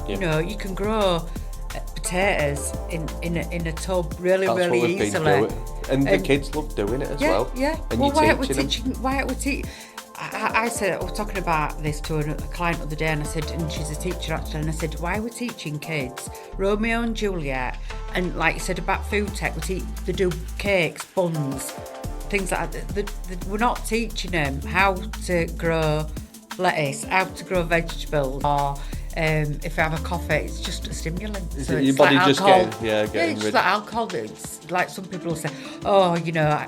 You know, you can grow potatoes in a tub really easily. And the kids love doing it as well. Yeah. And well, why aren't we teaching? I said, I was talking about this to a client the other day, and I said, and she's a teacher actually, and I said, why are we teaching kids Romeo and Juliet? And like you said about food tech, they do cakes, buns, things like that. We're not teaching them how to grow lettuce, how to grow vegetables, or if I have a coffee, it's just a stimulant. So your it's body like just alcohol. getting It's rid. like alcohol. It's like some people will say, oh, you know,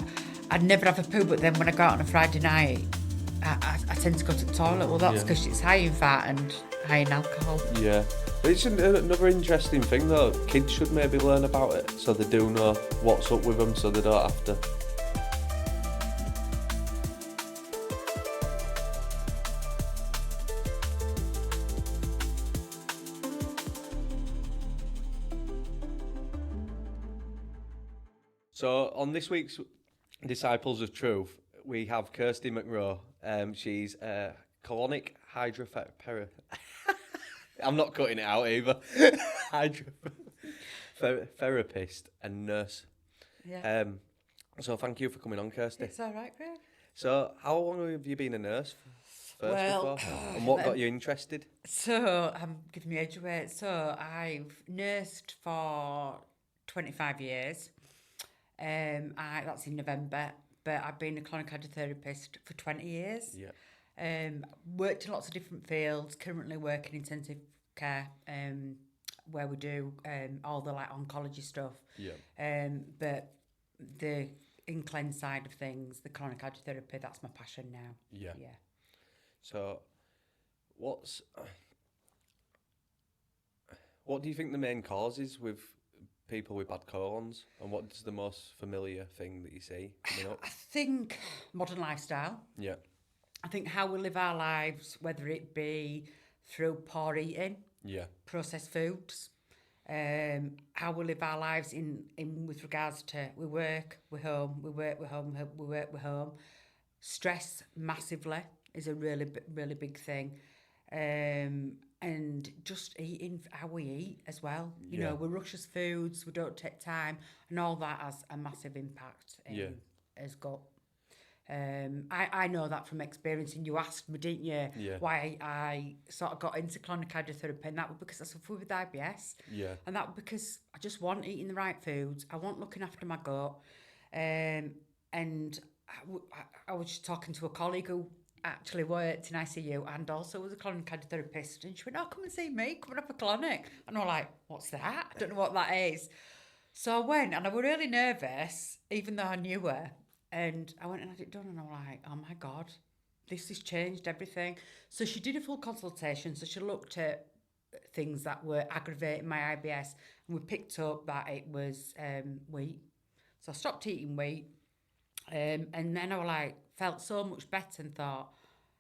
I'd never have a poo, but then when I go out on a Friday night, I tend to go to the toilet. Well, that's because it's high in fat and high in alcohol. Yeah. But it's another interesting thing though. Kids should maybe learn about it so they do know what's up with them, so they don't have to. So on this week's Disciples of Truth, we have Kirsty McEnroe. She's a colonic hydrotherapist. I'm not cutting it out either. Hydrotherapist and nurse. Yeah. So thank you for coming on, Kirsty. It's all right, Greg. So how long have you been a nurse before? And what got you interested? So I'm giving my age away. So I've nursed for 25 years. That's in November. But I've been a colonic hydrotherapist for 20 years. Yeah. Worked in lots of different fields. Currently working in intensive care, where we do all the like oncology stuff. Yeah. But the Incleanse side of things, the colonic hydrotherapy, that's my passion now. Yeah. Yeah. So, what do you think the main cause is with people with bad colons, and what is the most familiar thing that you see coming up? I think modern lifestyle. Yeah. I think how we live our lives, whether it be through poor eating, Yeah. processed foods, how we live our lives in with regards to we work, we're home, we work, we're home, we work, we're home. Stress massively is a really big thing. And just eating how we eat as well. You know, we rush as foods, we don't take time, and all that has a massive impact as gut. I know that from experience, and you asked me, didn't you, why I sort of got into colonic hydrotherapy, and that was because I suffer with IBS. Yeah. And that was because I just want eating the right foods, I want looking after my gut, and I was just talking to a colleague who actually worked in ICU and also was a colonic hydrotherapist, and she went, oh, come and see me, come and have a colonic. And I was like, what's that? I don't know what that is. So I went, and I was really nervous, even though I knew her. And I went and had it done, and I was like, oh my God, this has changed everything. So she did a full consultation. So she looked at things that were aggravating my IBS, and we picked up that it was wheat. So I stopped eating wheat. And then I was like, felt so much better and thought,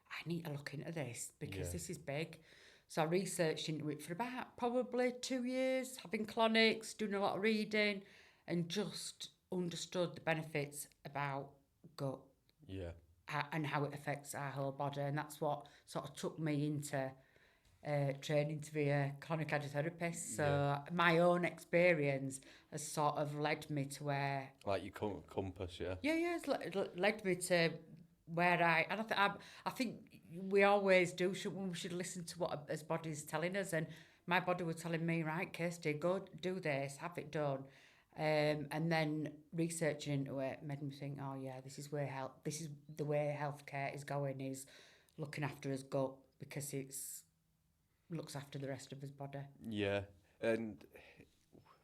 I need to look into this because this is big. So I researched into it for about probably 2 years, having colonics, doing a lot of reading, and just understood the benefits about gut and how it affects our whole body. And that's what sort of took me into training to be a colonic hydrotherapist. So my own experience has sort of led me to where... Like your compass, yeah? Yeah, it's led me to where I think we always do, we should listen to what his body's telling us. And my body was telling me, right, Kirsty, go do this, have it done. And then researching into it made me think, oh yeah, this is the way healthcare is going, is looking after his gut, because it's looks after the rest of his body. Yeah, and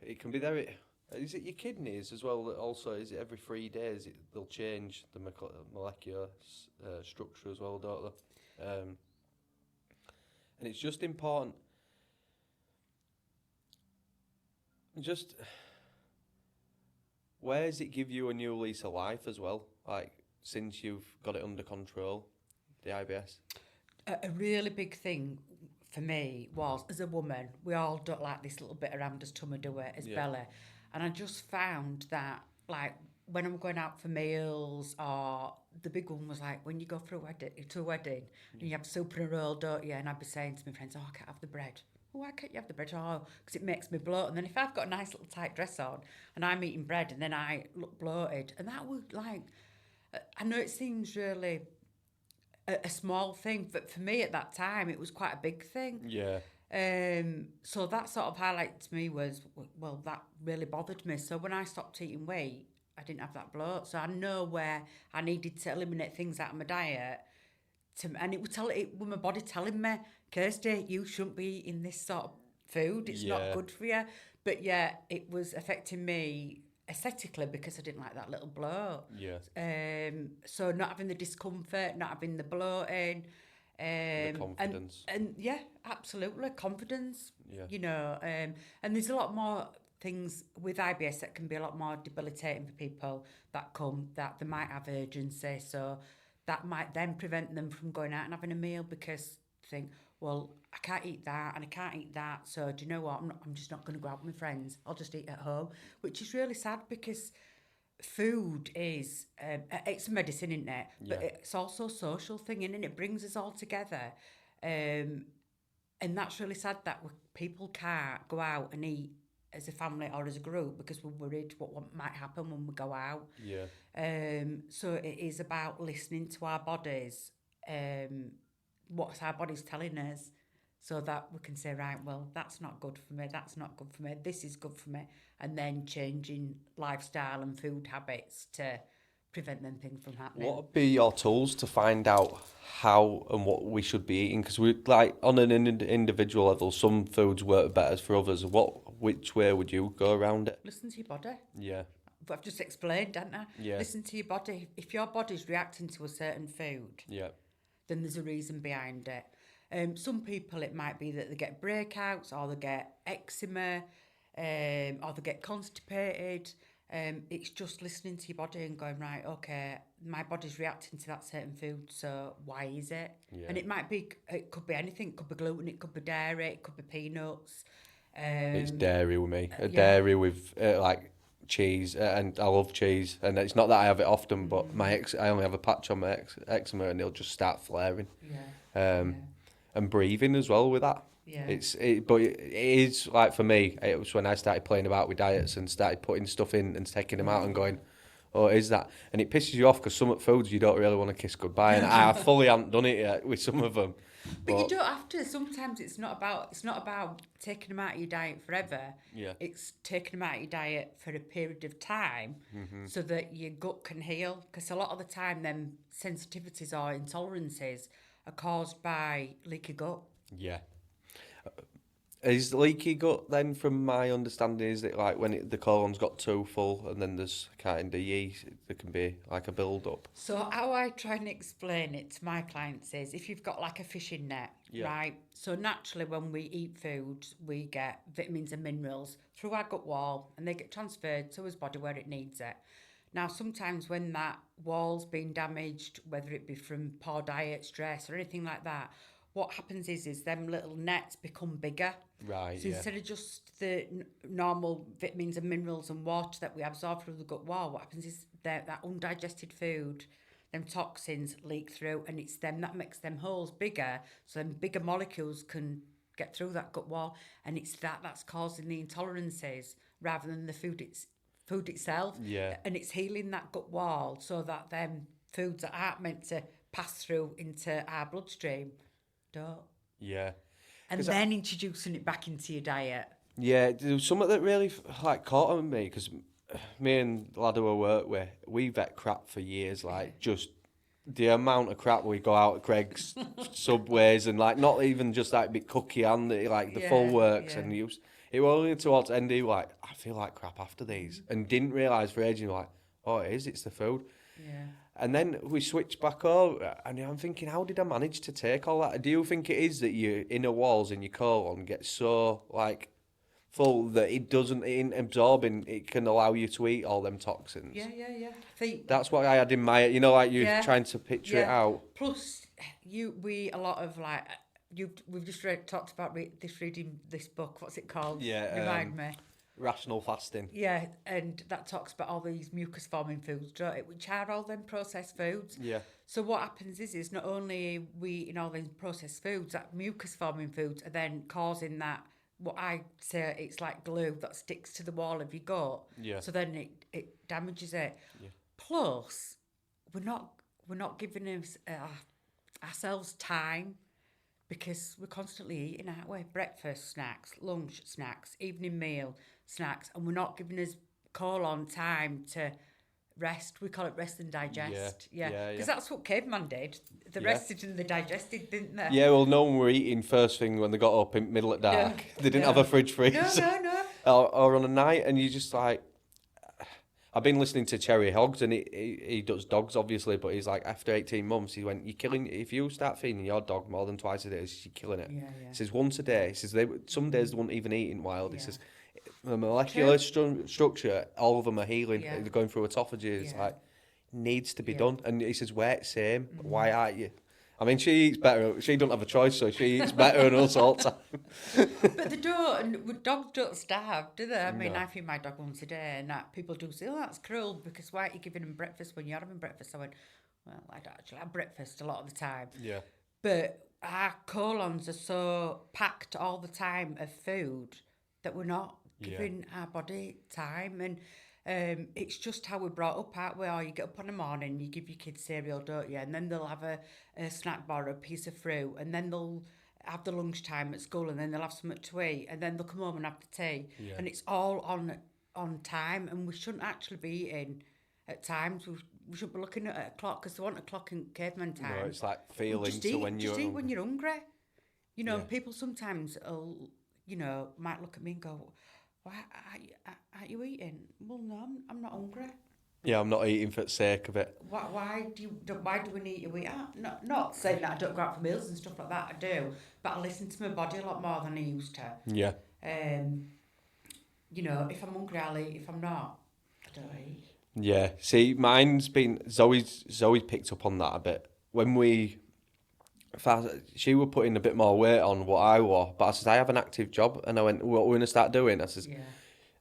it can be there. Is it your kidneys as well? Also, is it every 3 days they'll change the molecular structure as well, don't they? And it's just important. Just where does it give you a new lease of life as well? Like since you've got it under control, the IBS. A really big thing for me was, as a woman, we all don't like this little bit around us tummy, do it, as belly. And I just found that, like, when I'm going out for meals, or the big one was like, when you go to a wedding and you have soup and a roll, don't you? And I'd be saying to my friends, oh, I can't have the bread. oh, why can't you have the bread? Oh, because it makes me bloat. And then if I've got a nice little tight dress on and I'm eating bread and then I look bloated, and that would like, I know it seems really a small thing, but for me at that time it was quite a big thing. Yeah. So that sort of highlight to me was, well, that really bothered me. So when I stopped eating wheat, I didn't have that bloat. So I know where I needed to eliminate things out of my diet. And it would with my body telling me, Kirsty, you shouldn't be eating this sort of food. It's not good for you. But yeah, it was affecting me aesthetically because I didn't like that little bloat. Yeah. So not having the discomfort, not having the bloating. The confidence. And yeah, absolutely. Confidence. Yeah. You know, and there's a lot more things with IBS that can be a lot more debilitating for people that they might have urgency. So that might then prevent them from going out and having a meal because they think, well, I can't eat that and I can't eat that. So do you know what? I'm just not going to go out with my friends. I'll just eat at home, which is really sad because food is it's a medicine, isn't it? Yeah. But it's also a social thing, isn't it? It brings us all together, and that's really sad that people can't go out and eat as a family or as a group because we're worried what might happen when we go out. Yeah. So it is about listening to our bodies, what's our bodies telling us, so that we can say, right, well, that's not good for me, that's not good for me, this is good for me, and then changing lifestyle and food habits to prevent them things from happening. What would be your tools to find out how and what we should be eating? Because we like on an individual level, some foods work better for others. Which way would you go around it? Listen to your body. Yeah. But I've just explained, haven't I? Yeah. Listen to your body. If your body's reacting to a certain food, yeah, then there's a reason behind it. Some people, it might be that they get breakouts or they get eczema or they get constipated. It's just listening to your body and going, right, okay, my body's reacting to that certain food, so why is it? Yeah. And it could be anything. It could be gluten, it could be dairy, it could be peanuts. It's dairy with me. Yeah. Dairy with like cheese, and I love cheese. And it's not that I have it often, but I only have a patch on my eczema, and it'll just start flaring. Yeah. And breathing as well with that. Yeah. But it is like for me. It was when I started playing about with diets and started putting stuff in and taking them out and going, oh, is that? And it pisses you off because some foods you don't really want to kiss goodbye. And I fully haven't done it yet with some of them. But you don't have to. Sometimes it's not about taking them out of your diet forever. Yeah. It's taking them out of your diet for a period of time so that your gut can heal. Because a lot of the time, them sensitivities or intolerances are caused by leaky gut. Yeah. Is leaky gut then, from my understanding, is it like when the colon's got too full and then there's kind of yeast, there can be like a build-up? So how I try and explain it to my clients is if you've got like a fishing net, right? So naturally when we eat food, we get vitamins and minerals through our gut wall and they get transferred to his body where it needs it. Now, sometimes when that wall's been damaged, whether it be from poor diet, stress or anything like that, what happens is them little nets become bigger. Right, so instead of just the normal vitamins and minerals and water that we absorb through the gut wall, what happens is that undigested food, them toxins leak through, and it's them that makes them holes bigger, so them bigger molecules can get through that gut wall, and it's that's causing the intolerances rather than the food itself. Yeah. And it's healing that gut wall so that them foods that aren't meant to pass through into our bloodstream don't. Yeah. And then introducing it back into your diet. Yeah, there was something that really like caught on me because me and the lad who I work with, we've ate crap for years, like just the amount of crap we go out at Craig's, Subways, and like not even just like big cookie and like the full works, and it was only towards the end he was like, I feel like crap after these, and didn't realise for ages, like, oh it's the food. Yeah. And then we switched back over, and I'm thinking, how did I manage to take all that? Do you think it is that your inner walls in your colon get so like full that it doesn't absorbing? It can allow you to eat all them toxins. Yeah. I think that's what I had in my, like you're trying to picture it out. Plus, we've just talked about reading this book. What's it called? Yeah. Remind me. Rational fasting. Yeah, and that talks about all these mucus forming foods, don't it? Which are all them processed foods. Yeah. So what happens is not only are we eating all these processed foods, that mucus forming foods are then causing that, what I say, it's like glue that sticks to the wall of your gut. Yeah. So then it damages it. Yeah. Plus, we're not giving ourselves time, because we're constantly eating, aren't we? Breakfast snacks, lunch snacks, evening meal snacks, and we're not giving us colon time to rest. We call it rest and digest. Yeah. Because that's what caveman did. They rested and they digested, didn't they? Yeah, well, no one were eating first thing when they got up in middle of dark. No, They didn't have a fridge freezer. No. Or on a night, and you just like... I've been listening to Cherry Hogs, and he does dogs, obviously, but he's like, after 18 months, he went, you're killing... If you start feeding your dog more than twice a day, you're killing it. Yeah. He says, once a day. He says, some days they won't even eat in wild. He says, the molecular structure, all of them are healing. They're going through autophagy. It's like, needs to be done. And he says, we're the same. Why aren't you? I mean, she eats better. She don't have a choice, so she eats better than us all the time. But they don't. And dogs don't starve, do they? I mean, I feed my dog once a day, and that people do say, oh, that's cruel, because why aren't you giving him breakfast when you're having breakfast? I went, well, I don't actually have breakfast a lot of the time. Yeah. But our colons are so packed all the time of food that we're not giving our body time. And it's just how we're brought up, aren't we? Or you get up in the morning, you give your kids cereal, don't you? And then they'll have a snack bar or a piece of fruit, and then they'll have the lunchtime at school, and then they'll have something to eat, and then they'll come home and have the tea. Yeah. And it's all on time, and we shouldn't actually be eating at times. We should be looking at a clock, because they want a clock in caveman time. No, it's like feeling to when you're... Just eat when you're hungry. You know, people sometimes might look at me and go, why aren't you eating? Well, no, I'm not hungry. Yeah, I'm not eating for the sake of it. Why do we need to eat? Not saying that I don't go out for meals and stuff like that, I do, but I listen to my body a lot more than I used to. Yeah. If I'm hungry, I'll eat. If I'm not, I don't eat. Yeah, see, mine's been... Zoe's picked up on that a bit. When she was putting a bit more weight on what I wore, but I said, I have an active job, and I went, what we're going to start doing? I says,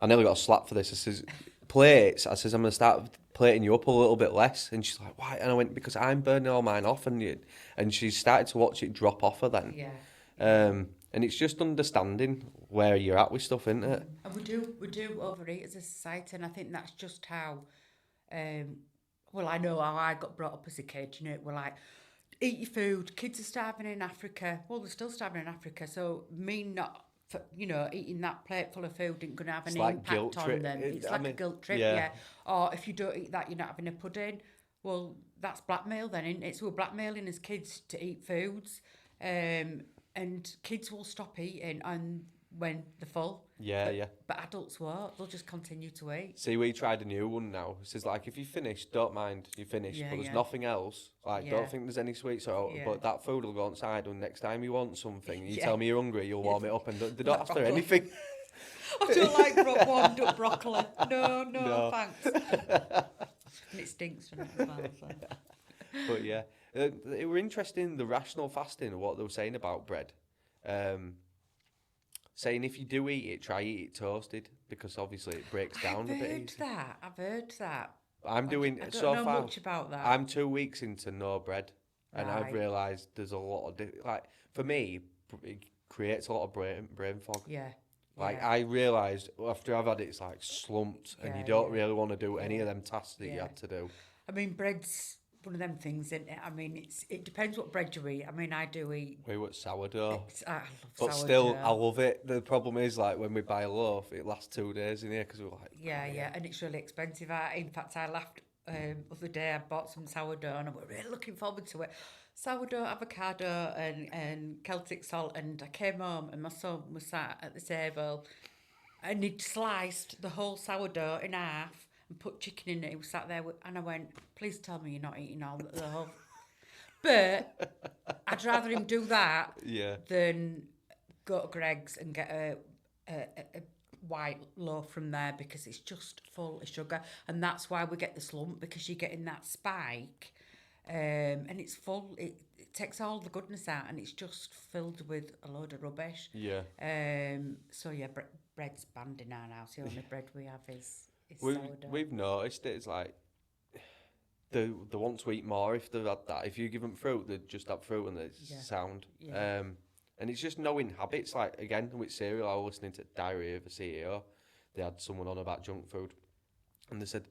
I nearly got a slap for this. I says, plates. I says, I'm going to start plating you up a little bit less. And she's like, why? And I went, because I'm burning all mine off, and she started to watch it drop off her then. Yeah. And it's just understanding where you're at with stuff, isn't it? And we do overeat as a society, and I think that's just how... I know how I got brought up as a kid. We're like, eat your food. Kids are starving in Africa. Well, they're still starving in Africa. So me not, eating that plate full of food isn't going to have any impact on them. It's like a guilt trip, yeah. Or if you don't eat that, you're not having a pudding. Well, that's blackmail then, isn't it? So we're blackmailing as kids to eat foods. And kids will stop eating when they're full. Yeah. But adults won't. They'll just continue to eat. See, we tried a new one now. It says, like, if you finish, don't mind you finish, but there's nothing else. Like, don't think there's any sweets, but that food will go inside, and next time you want something, you tell me you're hungry, you'll warm it up, and they don't ask for anything. I don't like warmed up broccoli. No. Thanks. And it stinks from it as well. So. But yeah, it were interesting, the rational fasting, what they were saying about bread. Saying if you do eat it, try eat it toasted, because obviously it breaks down a bit easier. I've heard that. I'm doing I so don't know far. Much about that. I'm 2 weeks into no bread, and I've realised there's a lot of like for me, it creates a lot of brain fog. Yeah. I realised after I've had it, it's like slumped, and you don't really want to do any of them tasks that you had to do. I mean, bread's one of them things, isn't it? I mean, it depends what bread you eat. I mean, I do eat... We were sourdough. I love but sourdough. Still, I love it. The problem is, like, when we buy a loaf, it lasts 2 days in here, because we're like... Yeah, and it's really expensive. In fact, I laughed the other day. I bought some sourdough, and I was really looking forward to it. Sourdough, avocado, and Celtic salt, and I came home, and my son was sat at the table, and he'd sliced the whole sourdough in half, and put chicken in it. He was sat there, and I went, please tell me you're not eating all the whole... But I'd rather him do that than go to Greg's and get a white loaf from there, because it's just full of sugar. And that's why we get the slump, because you're getting that spike, and it's full. It takes all the goodness out, and it's just filled with a load of rubbish. Yeah. Bread's banned in our house. The only bread we have is sourdough. We've noticed it. It's like they want to eat more if they've had that. If you give them fruit, they just have fruit and it's sound. Yeah. And it's just knowing habits. Like, again, with cereal, I was listening to Diary of a CEO. They had someone on about junk food. And they said,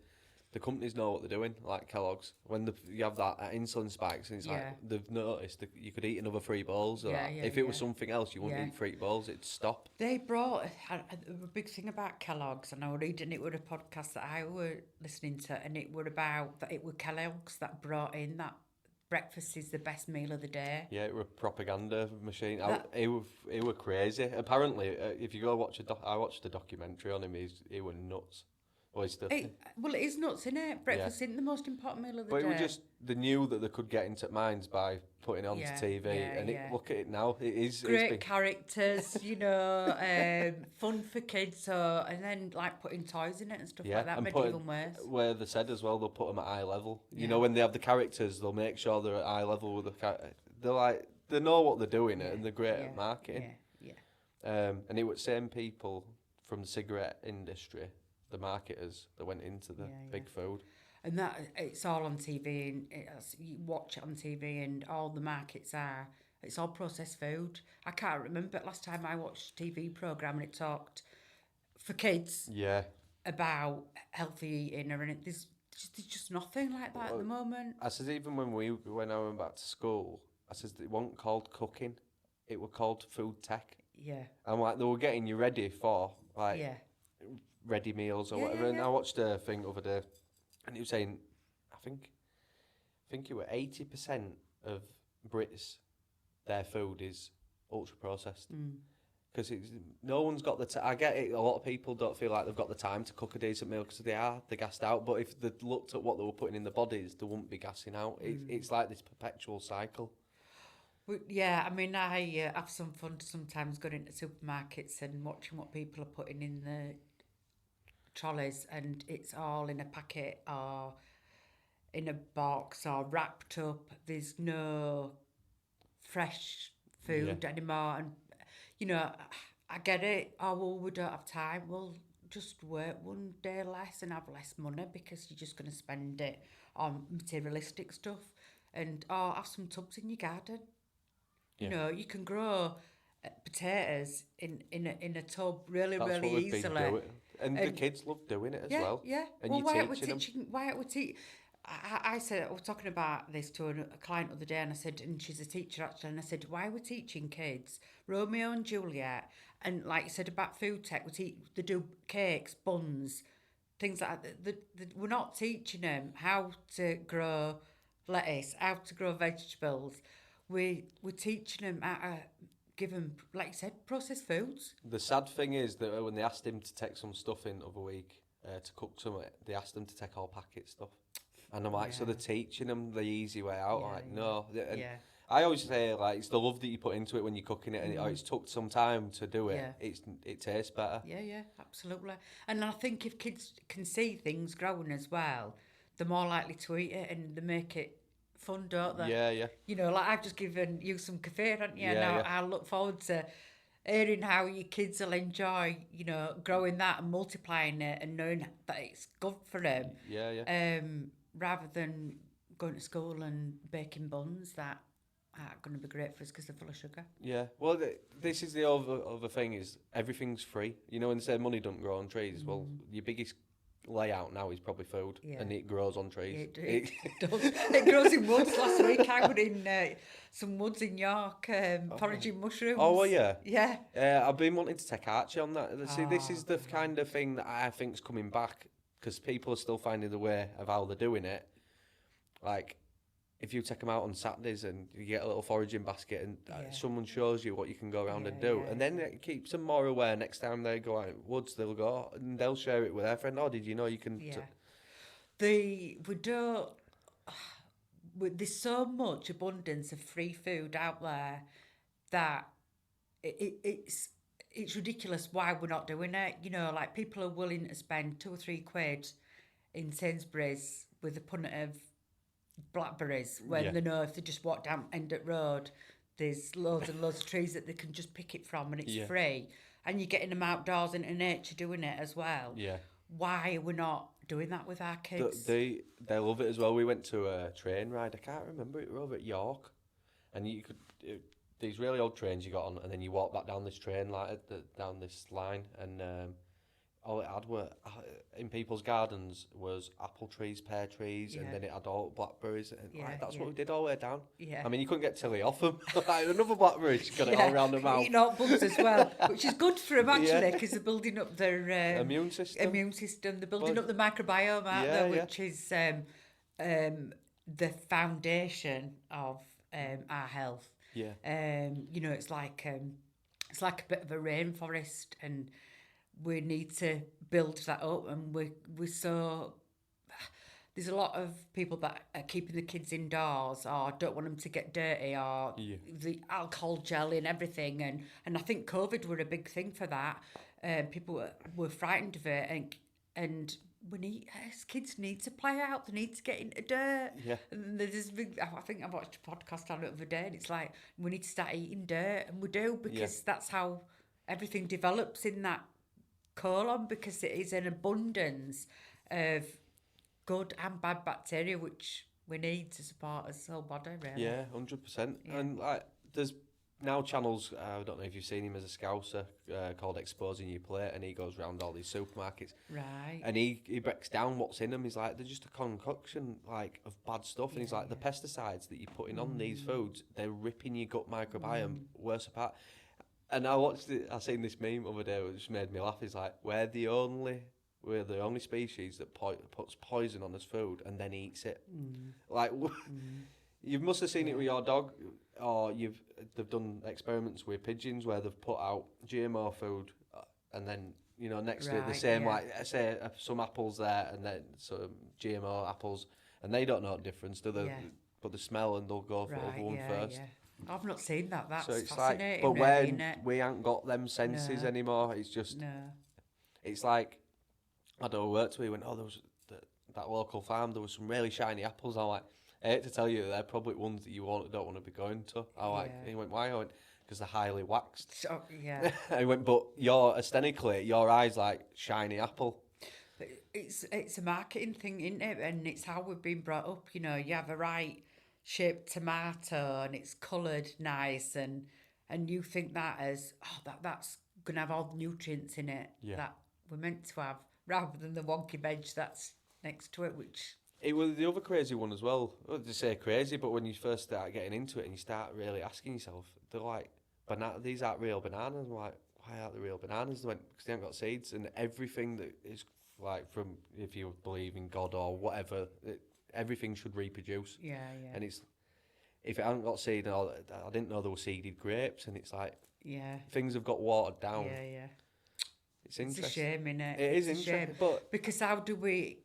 the companies know what they're doing, like Kellogg's. When you have that insulin spikes, and it's like they've noticed that you could eat another 3 bowls of that. If it was something else, you wouldn't eat 3 bowls, it'd stop. They brought a big thing about Kellogg's, and I was reading it with a podcast that I were listening to, and it were about that it were Kellogg's that brought in that breakfast is the best meal of the day. Yeah, it were a propaganda machine. It were crazy. Apparently, if you go watch I watched a documentary on him. He were nuts. Well, it is nuts, isn't it? Breakfast isn't the most important meal of the day. But it was just, they knew that they could get into minds by putting it onto TV. Look at it now. It is great characters, fun for kids. And then like putting toys in it and stuff like that, and made it even worse. Where they said as well, they'll put them at eye level. You know, when they have the characters, they'll make sure they're at eye level with the character. They know what they're doing, and they're great at marketing. And it was same people from the cigarette industry, the marketers that went into the big food. And that it's all on TV, and you watch it on TV, and all the markets it's all processed food. I can't remember last time I watched a TV programme and it talked for kids about healthy eating, or there's just nothing like that at the moment. I said, even when I went back to school, I said it wasn't called cooking, it were called food tech. Yeah. And like they were getting you ready for ready meals or whatever. And I watched a thing the other day, and he was saying, I think it were 80% of Brits, their food is ultra processed. Because no one's got the time. I get it, a lot of people don't feel like they've got the time to cook a decent meal because they're gassed out. But if they looked at what they were putting in their bodies, they wouldn't be gassing out. It's like this perpetual cycle. Yeah, I mean, I have some fun sometimes going into supermarkets and watching what people are putting in the trolleys, and it's all in a packet or in a box or wrapped up. There's no fresh food anymore, and I get it. Oh, well, we don't have time. Well, just work one day less and have less money because you're just going to spend it on materialistic stuff. And have some tubs in your garden. You can grow potatoes in a tub really easily. And the kids love doing it as well. Yeah. And well, why aren't we teaching? I said, I was talking about this to a client the other day, and I said, and she's a teacher actually, and I said, why are we teaching kids Romeo and Juliet, and like you said about food tech, they do cakes, buns, things like that. We're not teaching them how to grow lettuce, how to grow vegetables. We're teaching them how to give them, like you said, processed foods. The sad thing is that when they asked him to take some stuff in the other week to cook some, they asked him to take all packet stuff. And I'm like, so they're teaching them the easy way out? No. And I always say, like, it's the love that you put into it when you're cooking it, and it's took some time to do it. It tastes better. Yeah, absolutely. And I think if kids can see things growing as well, they're more likely to eat it, and they make it fun, don't they? Yeah. Like I've just given you some kefir, haven't you? Now I look forward to hearing how your kids will enjoy, growing that and multiplying it and knowing that it's good for them. Rather than going to school and baking buns that aren't going to be great for us because they're full of sugar. Yeah. Well, this is the other thing is everything's free. When they say money don't grow on trees, well, your biggest layout now is probably food, and it grows on trees. It does. It grows in woods. Last week I was in some woods in York foraging mushrooms. Oh, well, yeah. Yeah. I've been wanting to take Archie on that. See, this is the kind of thing that I think is coming back because people are still finding the way of how they're doing it. Like, if you take them out on Saturdays and you get a little foraging basket and someone shows you what you can go around and do, and then it keeps them more aware. Next time they go out in the woods, they'll go and they'll share it with their friend. Oh, did you know you can... There's so much abundance of free food out there that it's ridiculous why we're not doing it. Like people are willing to spend £2 or £3 in Sainsbury's with a punnet of blackberries when they know if they just walk down end of road, there's loads and loads of trees that they can just pick it from, and it's free, and you're getting them outdoors into nature doing it as well. Why are we not doing that with our kids. They love it as well. We went to a train ride. I can't remember it. We were over at York, and you could these really old trains you got on, and then you walk back down this train down this line, and all it had were in people's gardens was apple trees, pear trees, and then it had all blackberries, and that's what we did all the way down. Yeah. I mean, you couldn't get tilly off them. Like another blackberry, just got it all around the mouth. Eating all bugs as well, which is good for them actually, because they're building up their immune system. They're building up the microbiome, aren't they? Which is the foundation of our health. Yeah. You know, it's like a bit of a rainforest, and we need to build that up, and we're so... There's a lot of people that are keeping the kids indoors or don't want them to get dirty, or the alcohol gel and everything, and I think COVID were a big thing for that. People were frightened of it, and as kids need to play out, they need to get into dirt. Yeah. And there's this big... I think I watched a podcast on it the other day, and it's like, we need to start eating dirt, and we do, because that's how everything develops in that colon, because it is an abundance of good and bad bacteria which we need to support our whole body, really. Yeah, 100%. And like, there's now channels, I don't know if you've seen him as a scouser, called Exposing Your Plate, and he goes around all these supermarkets. Right. And he breaks down what's in them. He's like, they're just a concoction like of bad stuff. And he's like, the pesticides that you're putting on these foods, they're ripping your gut microbiome worse apart. And I seen this meme the other day, which made me laugh. He's like, we're the only species that puts poison on his food and then eats it. Like, you must have seen it with your dog, or they've done experiments with pigeons where they've put out GMO food, and then next to it the same, like say some apples there and then some GMO apples, and they don't know the difference, do they? But they smell and they'll go for the other one first. Yeah. I've not seen that. That's so it's fascinating. Like, but when we ain't got them senses anymore, it's just it's like, I don't know, worked where he went, there was that local farm, there was some really shiny apples. I'm like, I hate to tell you, they're probably ones that you don't want to be going to. He went, why? I went, because they're highly waxed. So, yeah. He went, but aesthetically, your eyes like shiny apple. It's a marketing thing, isn't it? And it's how we've been brought up. You have a right shaped tomato and it's coloured nice, and you think that as that's going to have all the nutrients in it that we're meant to have, rather than the wonky veg that's next to it, which... It was the other crazy one as well. I wouldn't say crazy, but when you first start getting into it and you start really asking yourself, they're like, these aren't real bananas. I'm like, why aren't they real bananas? They went, because they haven't got seeds, and everything that is like from, if you believe in God or whatever, everything should reproduce. Yeah. And it's, if it hasn't got seed, I didn't know there were seeded grapes, and it's like, things have got watered down. Yeah. It's interesting. It's a shame, innit? It is interesting, but... Because how do we...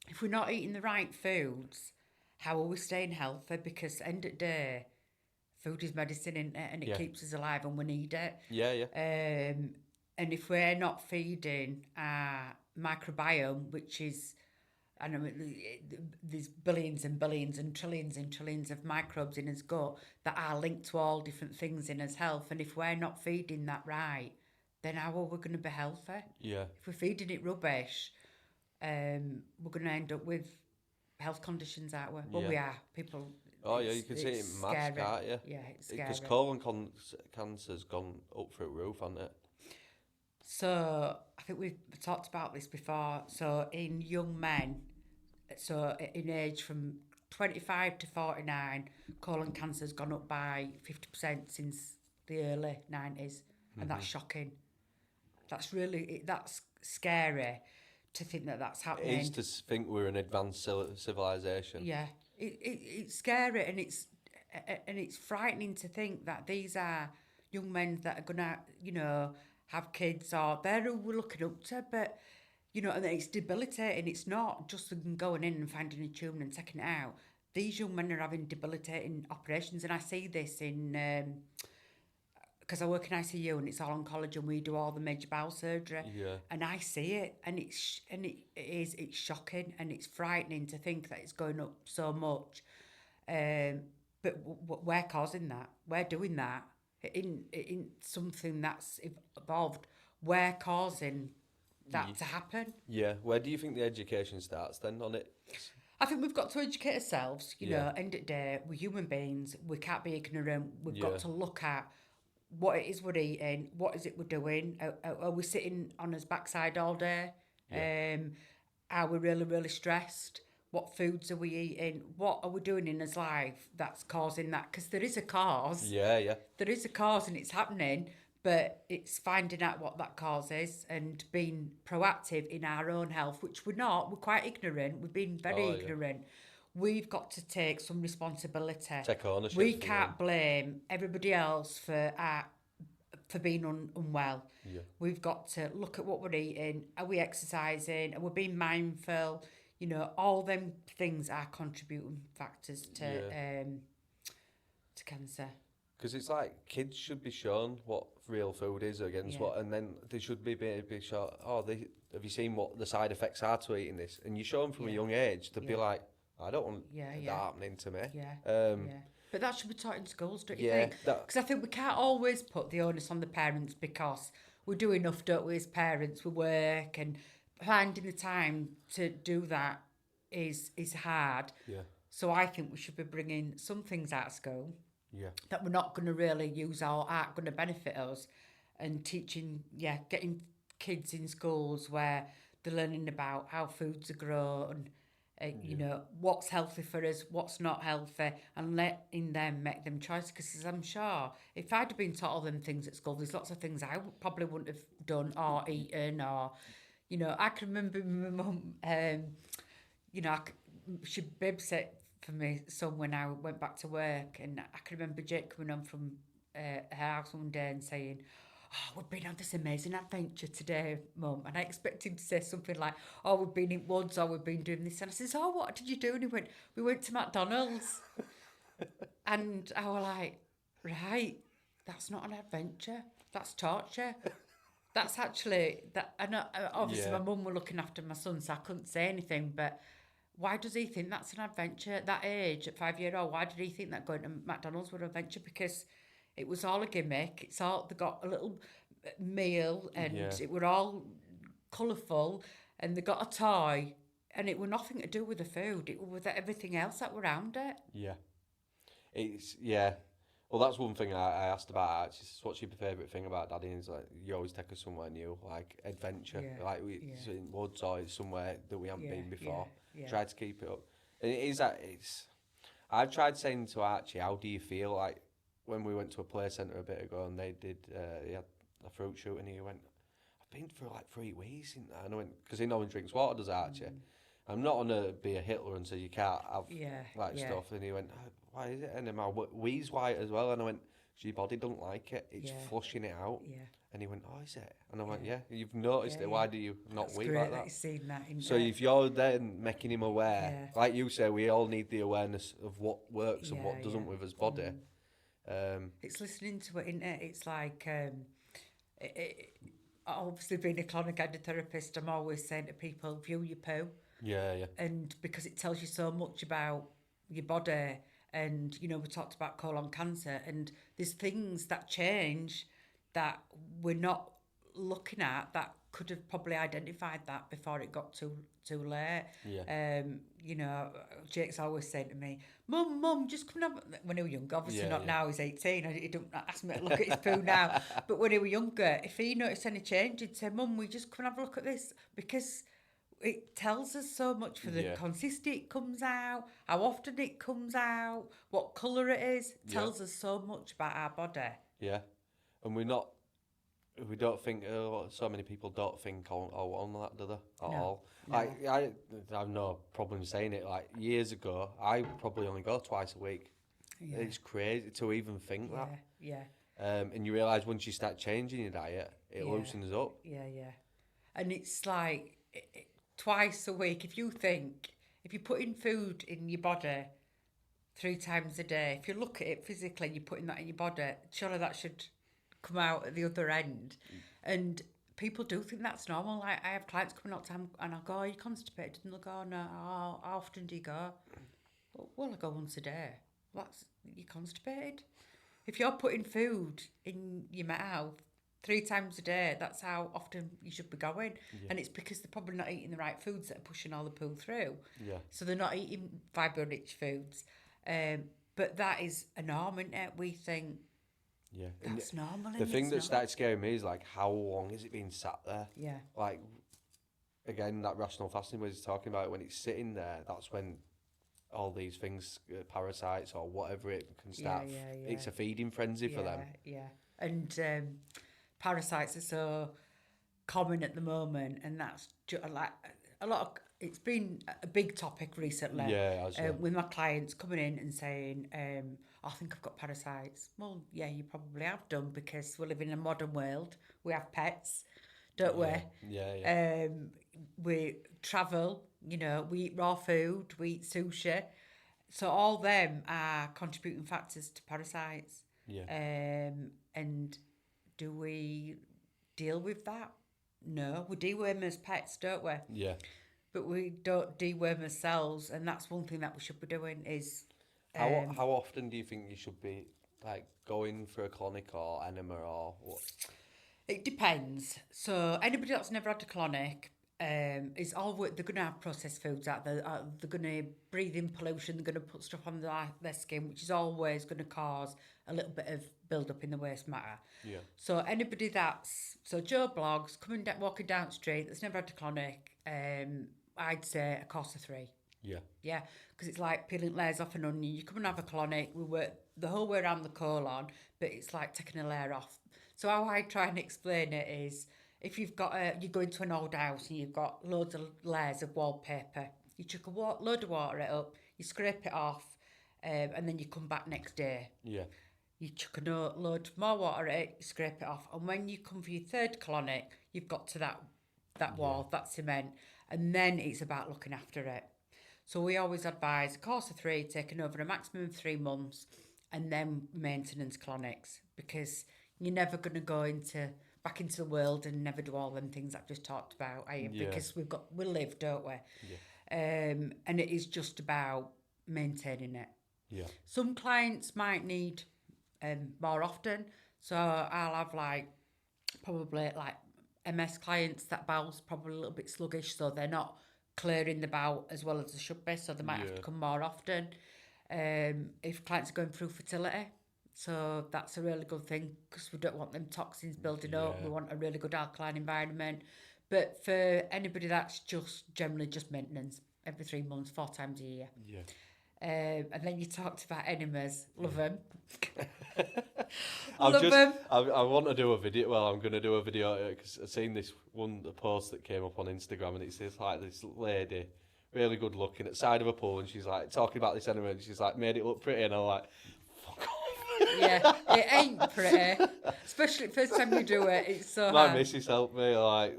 If we're not eating the right foods, how are we staying healthy? Because end of the day, food is medicine, isn't it? And it keeps us alive, and we need it. Yeah. And if we're not feeding our microbiome, which is... I know there's billions and billions and trillions of microbes in his gut that are linked to all different things in his health. And if we're not feeding that right, then how are we going to be healthy? Yeah. If we're feeding it rubbish, we're going to end up with health conditions, aren't we? Well, we are. People... Oh, yeah, you can see it in maths, can't you? Yeah, it's scary. Because colon cancer's gone up through the roof, hasn't it? So, I think we've talked about this before. So, in young men, so in age from 25 to 49, colon cancer's gone up by 50% since the early 90s. And that's shocking. That's scary to think that that's happening. It is to think we're an advanced civilization. Yeah, it's scary, and it's frightening to think that these are young men that are gonna, have kids, or they're who we're looking up to. But and it's debilitating. It's not just them going in and finding a tumour and taking it out. These young men are having debilitating operations, and I see this in. Because I work in ICU and it's all oncology, and we do all the major bowel surgery. Yeah. And I see it, and it's shocking, and it's frightening to think that it's going up so much. But we're causing that. We're doing that in something that's evolved. We're causing that to happen. Yeah. Where do you think the education starts then on it? I think we've got to educate ourselves, you Yeah. know, end of the day, we're human beings, we can't be ignorant, we've Yeah. got to look at what it is we're eating, what is it we're doing, are we sitting on his backside all day, Yeah. are we really, really stressed, what foods are we eating, what are we doing in his life that's causing that, because there is a cause, Yeah. there is a cause and it's happening, but it's finding out what that cause is and being proactive in our own health, which we're not. We're quite ignorant. We've been very ignorant. We've got to take some responsibility. Take ownership. We can't blame everybody else for being unwell. Yeah. We've got to look at what we're eating. Are we exercising? Are we being mindful? You know, all them things are contributing factors to cancer. Because it's like kids should be shown what real food is against what, and then they should be shown, have you seen what the side effects are to eating this? And you show them from a young age to be like, I don't want that happening to me. But that should be taught in schools, don't you Yeah, think? Because I think we can't always put the onus on the parents because we do enough, don't we, as parents? We work and finding the time to do that is hard. Yeah. So I think we should be bringing some things out of school that we're not going to really use or aren't going to benefit us, and teaching, getting kids in schools where they're learning about how foods are grown, you know, what's healthy for us, what's not healthy, and letting them make them choices. Because I'm sure if I'd have been taught all them things at school, there's lots of things I probably wouldn't have done or eaten, or, you know, I can remember my mum, you know, she babysat for me son when I went back to work, and I can remember Jake coming home from her house one day and saying, "Oh, we've been on this amazing adventure today, Mum." And I expected him to say something like, "Oh, we've been in woods, or we've been doing this." And I says, "Oh, what did you do?" And he went, "We went to McDonald's." And I was like, "Right, that's not an adventure. That's torture." That's actually that. And obviously, my mum were looking after my son, so I couldn't say anything. But why does he think that's an adventure at that age, at 5-year-old? Why did he think that going to McDonald's was an adventure? Because it was all a gimmick. It's all, they got a little meal, and it were all colourful, and they got a toy, and it were nothing to do with the food. It was with everything else that were around it. Well, that's one thing I asked about. Actually, what's your favourite thing about Daddy? And it's like, you always take us somewhere new, like adventure, like it's in woods or it's somewhere that we haven't been before. Try to keep it up, and it is that it's. I've tried saying to Archie, how do you feel like when we went to a play centre a bit ago and they did, he had a fruit shoot, and he went, "I've been through like 3 weeks in there," and I went, because he normally drinks water, does Archie? I'm not gonna be a Hitler and say you can't have stuff, and he went, "Why is it?" And then my wee's white as well, and I went, "Your body don't like it, it's flushing it out." And he went, "Oh, is it?" And I went, "Yeah, you've noticed it, why do you not That's wee great like that?" You've seen that in So if you're then making him aware, like you say, we all need the awareness of what works and what doesn't with his body. It's listening to it, isn't it? It's like, obviously being a colonic hydrotherapist, I'm always saying to people, view your poo. And because it tells you so much about your body, and, you know, we talked about colon cancer, and there's things that change that we're not looking at that could have probably identified that before it got too late. You know, Jake's always saying to me, Mum, just come and have... When he was younger, obviously not now, he's 18, he don't ask me to look at his poo now. But when he was younger, if he noticed any change, he'd say, "Mum, we just come and have a look at this," because it tells us so much for the consistency it comes out, how often it comes out, what colour it is. It tells us so much about our body. And we don't think, so many people don't think on that, do they? At all. Like, I have no problem saying it. Like, years ago, I probably only go twice a week. It's crazy to even think that. And you realise once you start changing your diet, it loosens up. And it's like... twice a week, if you're putting food in your body 3 times a day, if you look at it physically and you're putting that in your body, surely that should come out at the other end. And people do think that's normal. Like, I have clients coming up to them and I'll go, "Are you constipated?" And they'll go, "No." "How often do you go?" Well, I go once a day. You're constipated. If you're putting food in your mouth 3 times a day. That's how often you should be going. Yeah. And it's because they're probably not eating the right foods that are pushing all the poo through. Yeah. So they're not eating fibre-rich foods. But that is a norm, isn't it? We think Yeah. that's normal. The thing that started scaring me is like, how long is it being sat there? Yeah. Like, again, that rational fasting was talking about, when it's sitting there, that's when all these things, parasites or whatever, it can start. It's a feeding frenzy for them. Yeah. And parasites are so common at the moment, and that's like a lot of. It's been a big topic recently. Yeah, with my clients coming in and saying, I think I've got parasites. Well, yeah, you probably have done, because we live in a modern world. We have pets, don't we? Yeah. We travel, we eat raw food, we eat sushi. So all them are contributing factors to parasites. Yeah. And do we deal with that? No, we deworm as pets, don't we? Yeah. But we don't deworm ourselves, and that's one thing that we should be doing is... How often do you think you should be like going for a colonic or enema or what? It depends. So anybody that's never had a colonic, they're going to have processed foods out there. They're going to breathe in pollution. They're going to put stuff on their skin, which is always going to cause a little bit of build up in the waste matter. Yeah. So anybody Joe Blogs walking down the street that's never had a colonic, I'd say a course of 3. Yeah. Yeah, because it's like peeling layers off an onion. You come and have a colonic, we work the whole way around the colon, but it's like taking a layer off. So how I try and explain it is, if you've got you go into an old house and you've got loads of layers of wallpaper, you chuck a load of water it up, you scrape it off, and then you come back next day. Yeah. You chuck a load more water at it, you scrape it off, and when you come for your 3rd colonic, you've got to that wall, that cement, and then it's about looking after it. So we always advise a course of 3, taking over a maximum of 3 months, and then maintenance colonics, because you're never going to go back into the world and never do all them things I've just talked about, are you? Yeah. Because we live, don't we? Yeah. And it is just about maintaining it. Yeah. Some clients might need more often, so I'll have probably MS clients that bowel's probably a little bit sluggish, so they're not clearing the bowel as well as they should be, so they might have to come more often. If clients are going through fertility, so that's a really good thing, because we don't want them toxins building up. We want a really good alkaline environment. But for anybody that's generally just maintenance, every 3 months, 4 times a year. Yeah. And then you talked about enemas. Love them. I want to do a video. Well, I'm going to do a video because I've seen this post that came up on Instagram, and it says like this lady, really good looking, at the side of a pool, and she's like talking about this enema, and she's like made it look pretty, and I'm like, fuck off. Yeah, it ain't pretty. Especially the first time you do it, it's so hard. My missus helped me. I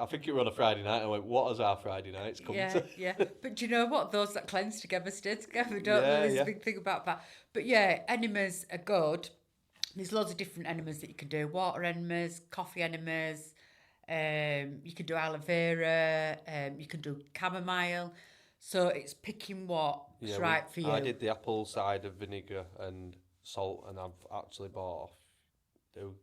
think it was on a Friday night. I went, what has our Friday nights come to? Yeah. But do you know what? Those that cleanse together stay together, don't they? There's a big thing about that. But yeah, enemas are good. There's loads of different enemas that you can do. Water enemas, coffee enemas. You can do aloe vera. You can do chamomile. So it's picking what's right for you. I did the apple cider vinegar and salt, and I've actually bought off who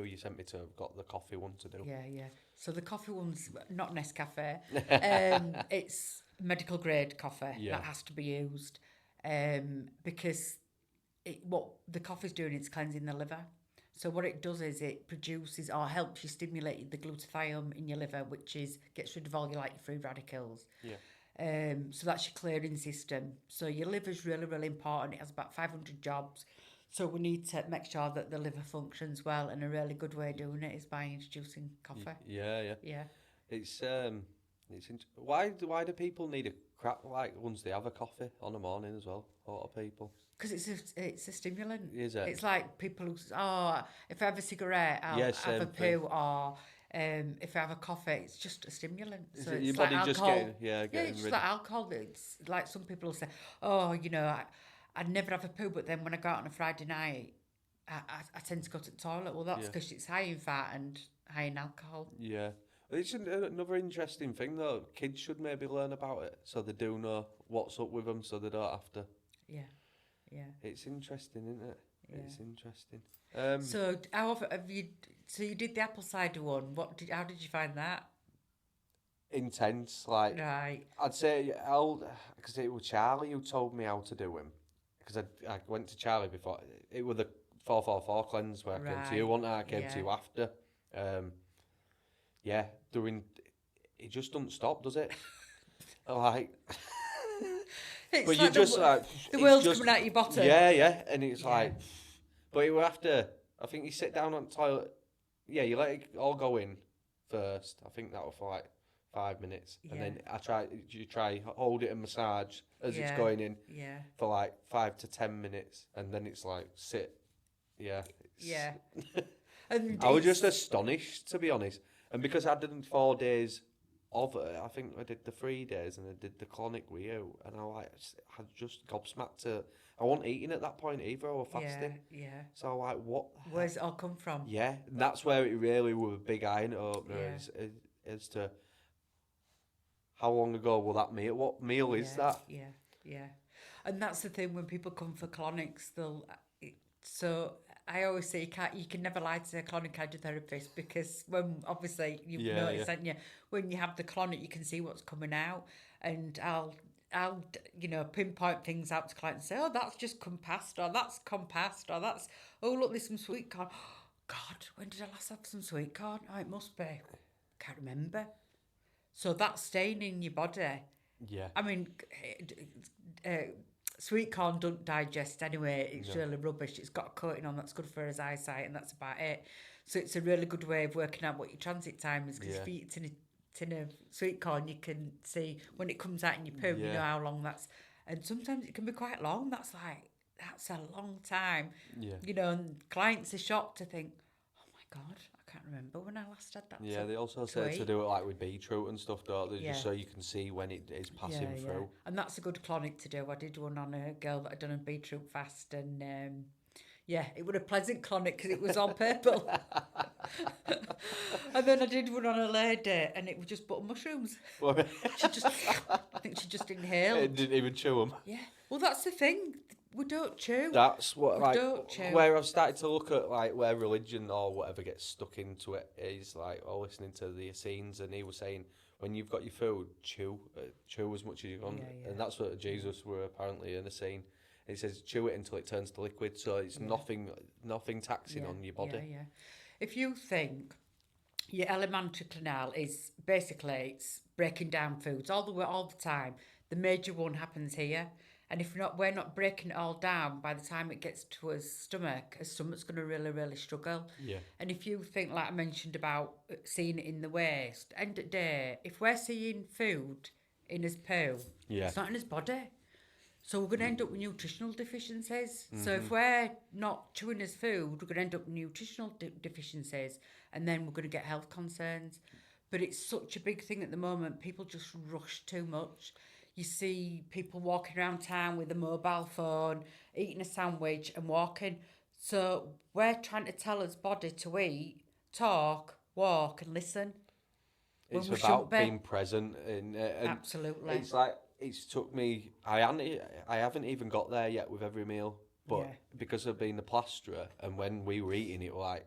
you sent me to. I've got the coffee one to do. Yeah. So the coffee one's not Nescafe. It's medical grade coffee that has to be used, because what the coffee's doing is cleansing the liver. So what it does is it produces or helps you stimulate the glutathione in your liver, which gets rid of all your free radicals. Yeah. So that's your clearing system. So your liver's really, really important. It has about 500 jobs. So we need to make sure that the liver functions well, and a really good way of doing it is by introducing coffee. Yeah. It's why do people need a crap once they have a coffee on the morning as well? A lot of people. Because it's a stimulant. Is it? It's like people who if I have a cigarette, I'll have a poo, or if I have a coffee, it's just a stimulant. So it's your like body alcohol. just getting It's rid like alcohol. It's like some people will say, I'd never have a poo, but then when I go out on a Friday night, I tend to go to the toilet. Well, that's because it's high in fat and high in alcohol. Yeah. It's another interesting thing, though. Kids should maybe learn about it, so they do know what's up with them, so they don't have to. Yeah. It's interesting, isn't it? It's interesting. So how often have you? So you did the apple cider one. How did you find that? Intense, like Right. I'd say, because it was Charlie who told me how to do him. Because I went to Charlie before. It was the 444 cleanse where I came to you, Right. wasn't I? I came to Yeah. you after. Yeah, doing. It just doesn't stop, does it? Like, It's but you like just like the it's world's just coming out your bottom. yeah, and it's Yeah. like, but it was after. I think you sit down on the toilet. Yeah, you let it all go in first. I think that was for like 5 minutes, and then you try hold it and massage as it's going in Yeah. for like 5 to 10 minutes, and then it's like sit. Yeah. Yeah. And I was just astonished, to be honest, and because I did 4 days of it, I think I did the 3 days, and I did the colonic with you, and I just gobsmacked. I wasn't eating at that point either. I was fasting. Yeah. So I'm like, what? Where's it all come from? Yeah, and that's where it really was a big eye opener as to how long ago will that meal? What meal is that? Yeah. And that's the thing when people come for colonics, so I always say you can never lie to a colonic hydrotherapist because when obviously you've noticed, haven't you, when you have the colonic, you can see what's coming out, and I'll pinpoint things out to clients and say, oh, that's just compassed, or that's compassed, or that's, oh, look, there's some sweet corn. God, when did I last have some sweet corn? Oh, it must be. Can't remember. So that's staying in your body. Yeah. I mean, sweet corn don't digest anyway. It's really rubbish. It's got a coating on that's good for his eyesight, and that's about it. So it's a really good way of working out what your transit time is, because if you eat a tin of sweet corn, you can see when it comes out in your poo, you know how long that's. And sometimes it can be quite long. That's a long time. Yeah. You know, and clients are shocked to think, oh my God, I can't remember when I last had that. Yeah, they also say to do it like with beetroot and stuff, don't they? Just so you can see when it is passing through. And that's a good colonic to do. I did one on a girl that had done a beetroot fast, and it was a pleasant colonic because it was all purple. And then I did one on a lady, and it was just butter mushrooms. I think she just inhaled. It didn't even chew them. Yeah. Well, that's the thing. We don't chew. That's what don't chew. where I've started to look at like where religion or whatever gets stuck into it is like listening to the Essenes, and he was saying when you've got your food, chew as much as you want, and that's what Jesus were apparently in a scene. He says chew it until it turns to liquid, so it's nothing taxing on your body. Yeah. If you think your alimentary canal is basically it's breaking down foods all the time, the major one happens here. And if we're not breaking it all down, by the time it gets to his stomach's going to really, really struggle. Yeah. And if you think, like I mentioned about seeing it in the waste, end of the day, if we're seeing food in his poo, it's not in his body. So we're going to end up with nutritional deficiencies. Mm-hmm. So if we're not chewing his food, we're going to end up with nutritional deficiencies, and then we're going to get health concerns. But it's such a big thing at the moment. People just rush too much. You see people walking around town with a mobile phone, eating a sandwich and walking. So we're trying to tell his body to eat, talk, walk and listen. It's about being present. And absolutely. It's like, it's took me, I haven't even got there yet with every meal. But because of being a plasterer, and when we were eating it, like,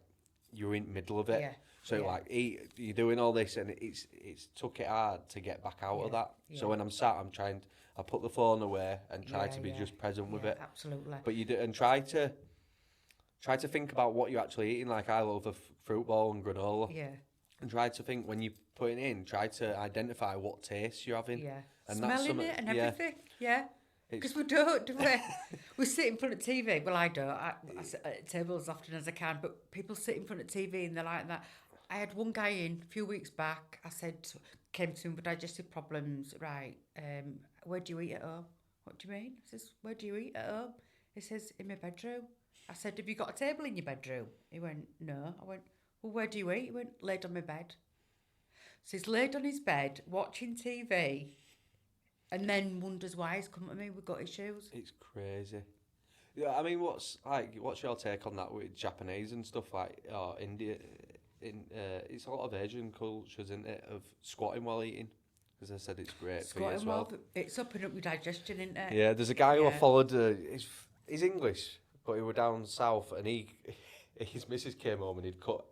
you're in the middle of it. Yeah. So like you're doing all this, and it's took it hard to get back out of that. Yeah. So when I'm sat, I put the phone away and try to be just present with it. Absolutely. But you do, and try to think about what you're actually eating. Like I love a fruit bowl and granola. Yeah. And try to think when you put it in, try to identify what taste you're having. Yeah. And smelling it and everything. Yeah. Because we don't, do we? We sit in front of TV. Well, I don't. I sit at table as often as I can, but people sit in front of TV and they're like that. I had one guy in a few weeks back. I came to him with digestive problems. Right, where do you eat at home? What do you mean? He says, where do you eat at home? He says, in my bedroom. I said, have you got a table in your bedroom? He went, no. I went, well, where do you eat? He went, laid on my bed. So he's laid on his bed, watching TV, and then wonders why he's come to me with gut issues. It's crazy. Yeah, I mean, what's your take on that with Japanese and stuff like India? It's a lot of Asian cultures, isn't it, of squatting while eating? Because I said it's great for you as well. It's upping up your digestion, isn't it? Yeah, there's a guy who I followed. He's English, but he were down south, and his missus came home and he'd cut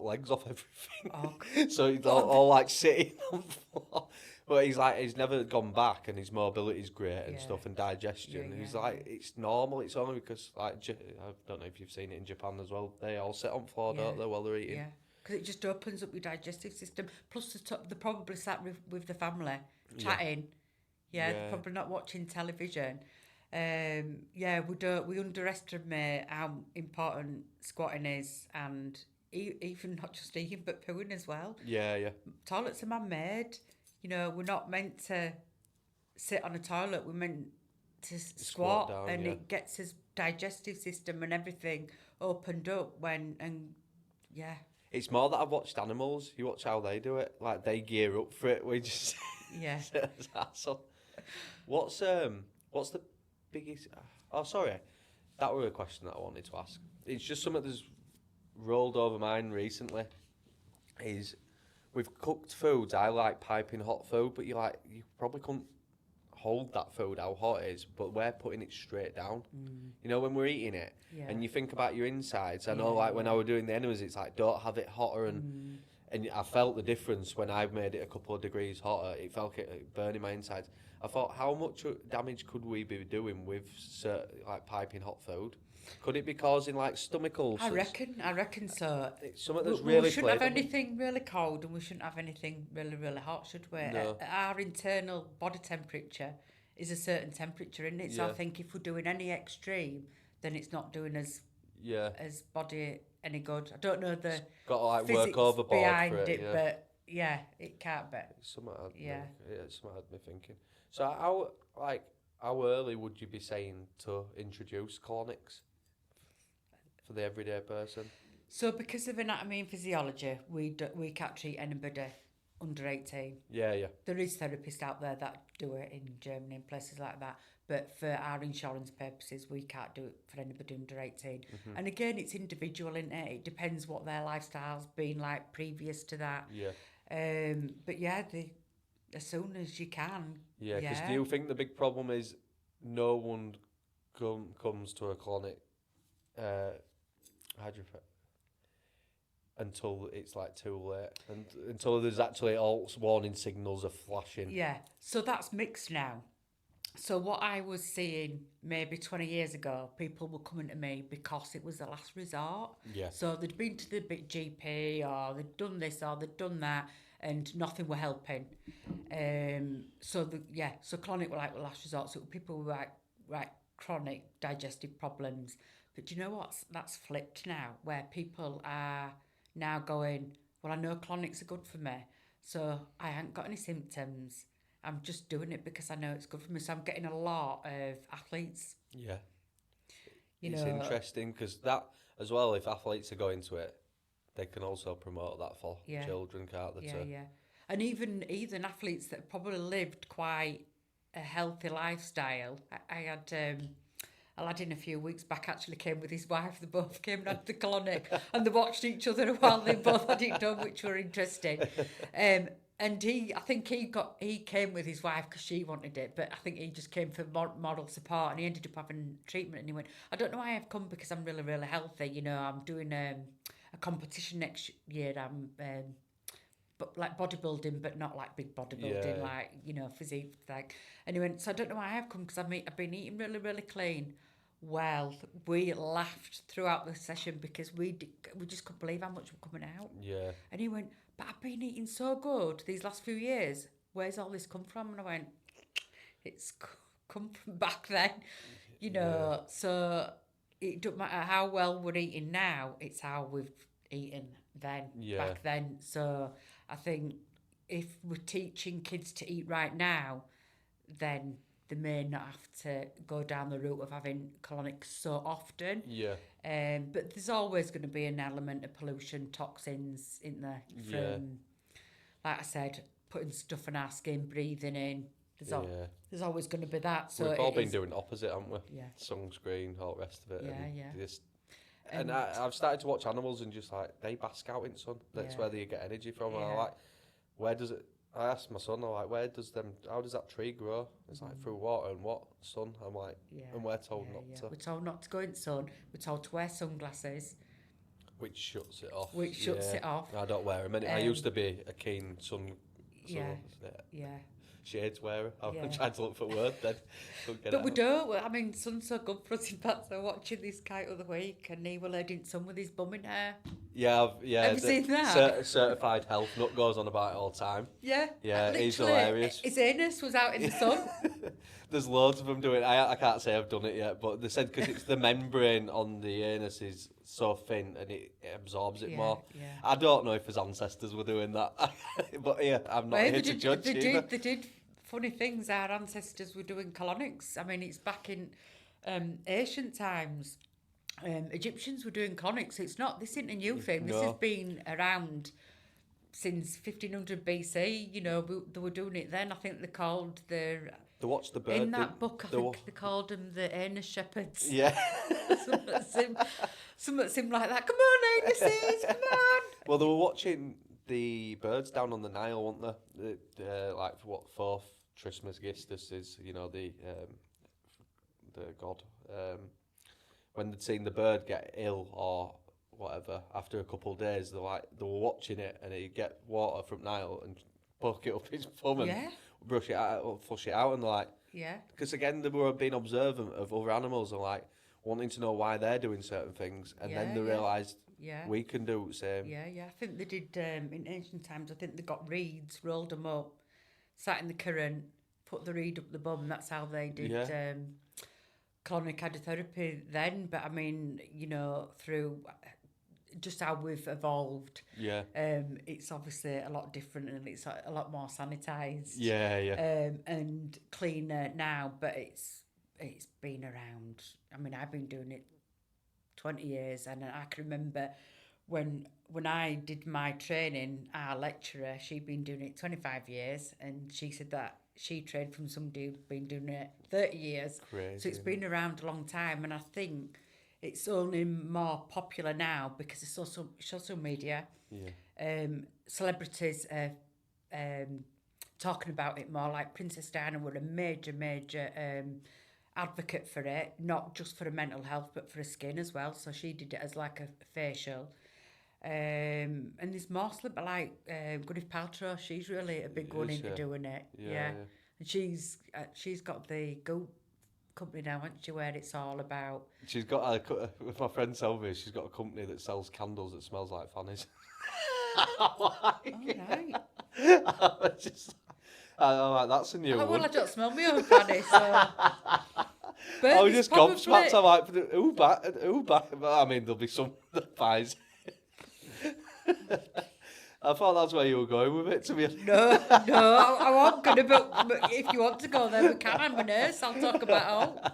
legs off everything. Oh, So he's all like sitting on the floor. But he's never gone back, and his mobility's great and stuff, and digestion. Yeah, He's like, it's normal. It's only because, like, I don't know if you've seen it in Japan as well. They all sit on the floor, don't they, while they're eating? Yeah, because it just opens up your digestive system. Plus, they're probably sat with the family, chatting. Yeah, they're probably not watching television. We underestimate how important squatting is, and even not just eating but pooing as well. Yeah. Toilets are man-made. You know, we're not meant to sit on a toilet. We're meant to squat down, and it gets his digestive system and everything opened up It's more that I've watched animals. You watch how they do it. Like, they gear up for it. We just What's the biggest? Oh, sorry, that were a question that I wanted to ask. It's just something that's rolled over mine recently. Is with cooked foods, I like piping hot food, but you probably couldn't hold that food how hot it is, but we're putting it straight down. You know, when we're eating it, and you think about your insides. I know, when I were doing the enemas, it's like, don't have it hotter, and I felt the difference when I've made it a couple of degrees hotter. It felt it burning my insides. I thought, how much damage could we be doing with piping hot food? Could it be causing like stomach ulcers? I reckon so. It's something that's we shouldn't have anything really cold, and we shouldn't have anything really, really hot, should we? No. Our internal body temperature is a certain temperature, isn't it? So I think if we're doing any extreme, then it's not doing as body any good. I don't know the got to physics work overboard behind for it, but it can't be. Something had me thinking. So how early would you be saying to introduce colonics for the everyday person? So because of anatomy and physiology, we can't treat anybody under 18. Yeah. There is therapists out there that do it in Germany and places like that, but for our insurance purposes, we can't do it for anybody under 18. Mm-hmm. And again, it's individual, isn't it? It depends what their lifestyle's been like previous to that. Yeah. But as soon as you can. Yeah, because do you think the big problem is no one comes to a colonic hydrotherapist until it's like too late, and until there's actually all warning signals are flashing? Yeah, so that's mixed now. So what I was seeing maybe 20 years ago, people were coming to me because it was the last resort. Yeah. So they'd been to the big GP, or they'd done this or they'd done that, and nothing were helping. So colonic were like the last resort. So people were like chronic digestive problems. But do you know what? That's flipped now, where people are now going, well, I know colonics are good for me, so I ain't got any symptoms. I'm just doing it because I know it's good for me. So I'm getting a lot of athletes. Yeah. It's interesting because that as well, if athletes are going to it, they can also promote that for children, can't they? Yeah. And even athletes that probably lived quite a healthy lifestyle. I had a lad in a few weeks back actually came with his wife. They both came down to the colonic and they watched each other while they both had it done, which were interesting. And I think he came with his wife because she wanted it, but I think he just came for moral support, and he ended up having treatment. And he went, I don't know why I've come, because I'm really, really healthy. You know, I'm doing a competition next year. I'm but like bodybuilding, but not like big bodybuilding, like, you know, physique. Like, and he went, so I don't know why I've come, because I've been eating really, really clean. Well, we laughed throughout the session because we just couldn't believe how much was coming out. Yeah. And he went, but I've been eating so good these last few years. Where's all this come from? And I went, it's come from back then, you know. So it doesn't matter how well we're eating now, it's how we've eaten back then. So I think if we're teaching kids to eat right now, then they may not have to go down the route of having colonics so often. Yeah. But there's always going to be an element of pollution, toxins in there from, like I said, putting stuff on our skin, breathing in. There's always going to be that. So we've all been doing opposite, haven't we? Yeah. Sunscreen, all the rest of it. Yeah. And I've started to watch animals and just like, they bask out in sun. That's where they get energy from. And I'm like, where does it? I asked my son, I'm like, how does that tree grow? It's like, through water and what? Sun? I'm like, and we're told not to. We're told not to go in the sun. We're told to wear sunglasses, Which shuts it off. which shuts it off. I don't wear them. I used to be a keen Yeah, yeah. shades wearer. I Yeah. tried to look for a word then. But we don't. I mean, sun's so good for us. In fact, I was watching this guy the other week, and he was leading sun with his bum in hair. Yeah, Have you seen that? Certified health nut goes on about it all the time. Yeah. Yeah, he's hilarious. His anus was out in the sun. There's loads of them doing it. I can't say I've done it yet, but they said because it's the membrane on the anus is so thin and it absorbs it more. Yeah. I don't know if his ancestors were doing that, but yeah, I'm not here to judge either. They did funny things. Our ancestors were doing colonics. I mean, it's back in ancient times. Egyptians were doing colonics. This isn't a new thing. This has been around since 1500 BC. You know, they were doing it then. I think they called their... They watched the bird. In that book, I think they called them the anus shepherds. Yeah. Something seemed like that. Come on, anuses, come on. Well, they were watching the birds down on the Nile, weren't they? Like, fourth Trismegistus is, you know, the god. When they'd seen the bird get ill or whatever, after a couple of days, they were watching it, and he'd get water from Nile and poke it up his bum and brush it out, or flush it out, and they're like, because again they were being observant of other animals and like wanting to know why they're doing certain things, and then they realised we can do the same. I think they did in ancient times. I think they got reeds, rolled them up, sat in the current, put the reed up the bum. That's how they did colonic hydrotherapy then. But I mean, you know, through just how we've evolved, it's obviously a lot different, and it's a lot more sanitised, and cleaner now. But it's been around. I mean, I've been doing it 20 years, and I can remember when I did my training, our lecturer, she'd been doing it 25 years, and she said that she trained from somebody who'd been doing it 30 years. Crazy, so it's been around a long time, and I think it's only more popular now because it's social media. Celebrities are talking about it more. Like Princess Diana were a major advocate for it, not just for her mental health but for her skin as well. So she did it as like a facial. And there's more like Gwyneth Paltrow. She's really a big one into doing it. And she's got the Goop company now, hasn't she, where it's all about... She's got with my friend Sylvia, she's got a company that sells candles that smells like fannies. Right. I'm like, that's a new one. Well, I don't smell my own fanny, so... I was just gobsmacked. I'm like, who back? I mean, there'll be some that buys. I thought that's where you were going with it, to be honest. No, I wasn't going to, but if you want to go there, we can. I'm a nurse, I'll talk about it all.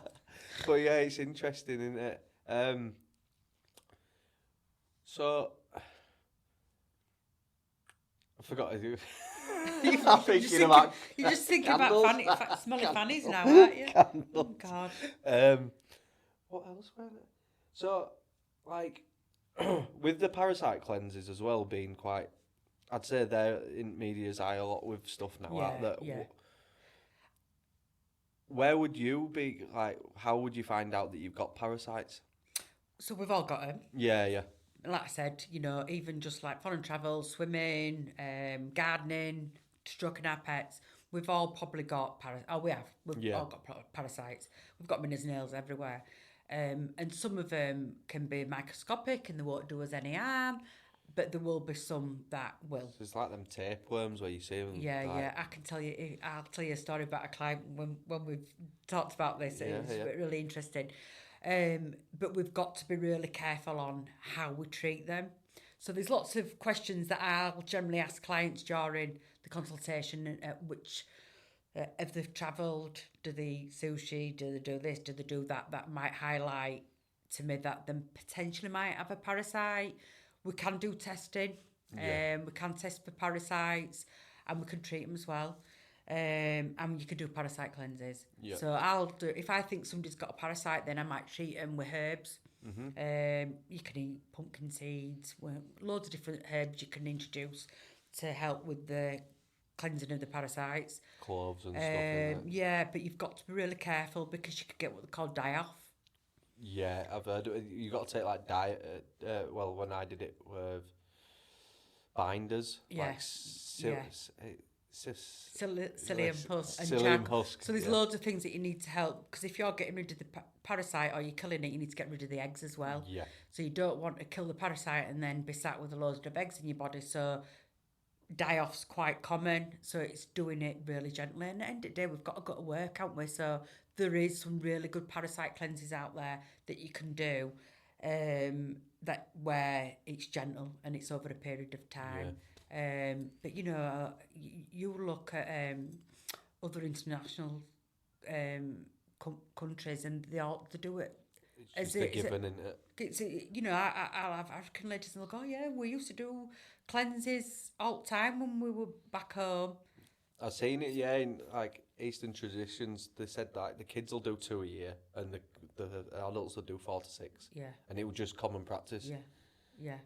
But yeah, it's interesting, isn't it? So, I forgot to do. You're just thinking about smelling fannies now, aren't you? Candles. Oh, God. What else were there? So, like, with the parasite cleanses as well being quite... I'd say they're in media's eye a lot with stuff now. Where would you be, like, how would you find out that you've got parasites? So we've all got them. Yeah. Like I said, you know, even just like foreign travel, swimming, gardening, stroking our pets, we've all probably got We've all got parasites. We've got them in his nails everywhere. And some of them can be microscopic and they won't do us any harm. But there will be some that will. So it's like them tapeworms where you see them. Yeah. I'll tell you a story about a client when we've talked about this. It's really interesting. But we've got to be really careful on how we treat them. So there's lots of questions that I'll generally ask clients during the consultation, which if they've travelled, do they sushi, do they do this, do they do that? That might highlight to me that they potentially might have a parasite. We can do testing. We can test for parasites, and we can treat them as well. And you can do parasite cleanses. Yeah. So I'll do, if I think somebody's got a parasite, then I might treat them with herbs. You can eat pumpkin seeds, loads of different herbs you can introduce to help with the cleansing of the parasites. Cloves and stuff in that. Yeah, but you've got to be really careful because you could get what they call die-off. Yeah, I've heard you got to take like diet. Well, when I did it with binders, Yeah. like Psyllium husk and psyllium charcoal. husk. So there's loads of things that you need to help, because if you're getting rid of the parasite or you're killing it, you need to get rid of the eggs as well. Yeah. So you don't want to kill the parasite and then be sat with a load of eggs in your body. So die-off's quite common. So it's doing it really gently. And at the end of the day, we've got to go to work, haven't we? So there is some really good parasite cleanses out there that you can do, that where it's gentle and it's over a period of time. Yeah. But you know, you look at other international countries, and they do it. It's just given, isn't it? It's, you know, I'll have African ladies and they'll go, oh, yeah, we used to do cleanses all the time when we were back home. I've seen it, yeah, in like Eastern traditions. They said that the kids will do 2 a year, and the adults will do 4 to 6. Yeah. And it was just common practice. Yeah, yeah.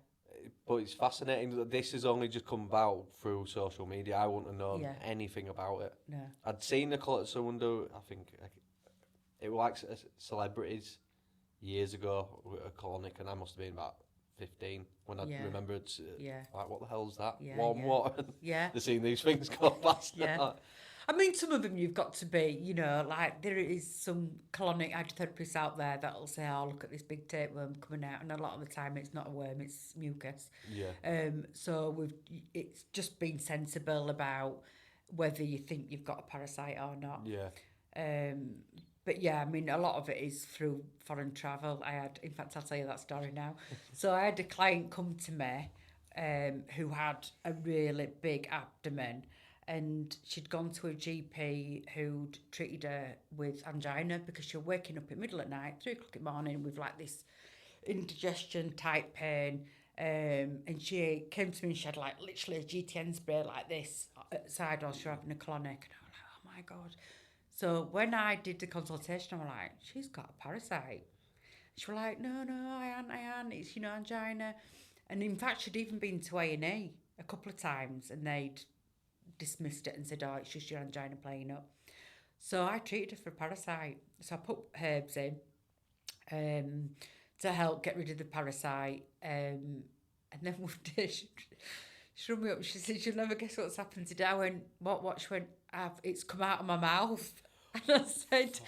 But it's fascinating that this has only just come about through social media. I wouldn't have known anything about it. No. I'd seen someone do, I think, it was like celebrities years ago with a colonic, and I must have been about 15 when I remembered, like, what the hell's that? Yeah, Warm water. Yeah. They've seen these things go past. Yeah. I mean, some of them you've got to be, you know, like there is some colonic hydrotherapists out there that'll say, oh, look at this big tapeworm coming out. And a lot of the time it's not a worm, it's mucus. Yeah. So it's just being sensible about whether you think you've got a parasite or not. Yeah. But yeah, I mean, a lot of it is through foreign travel. In fact, I'll tell you that story now. So I had a client come to me who had a really big abdomen, and she'd gone to a GP who'd treated her with angina because she was waking up in the middle of the night, 3 o'clock in the morning, with like this indigestion type pain. And she came to me and she had like literally a GTN spray like this outside while she was having a colonic. And I was like, oh my God. So when I did the consultation, I was like, she's got a parasite. She was like, no, I ain't. It's, you know, angina. And in fact, she'd even been to A&E a couple of times, and they'd dismissed it and said, oh, it's just your angina playing up. So I treated her for a parasite. So I put herbs in to help get rid of the parasite. And then one day she rung me up. She said, you'll never guess what's happened today. I went, what? She went, it's come out of my mouth. And I said,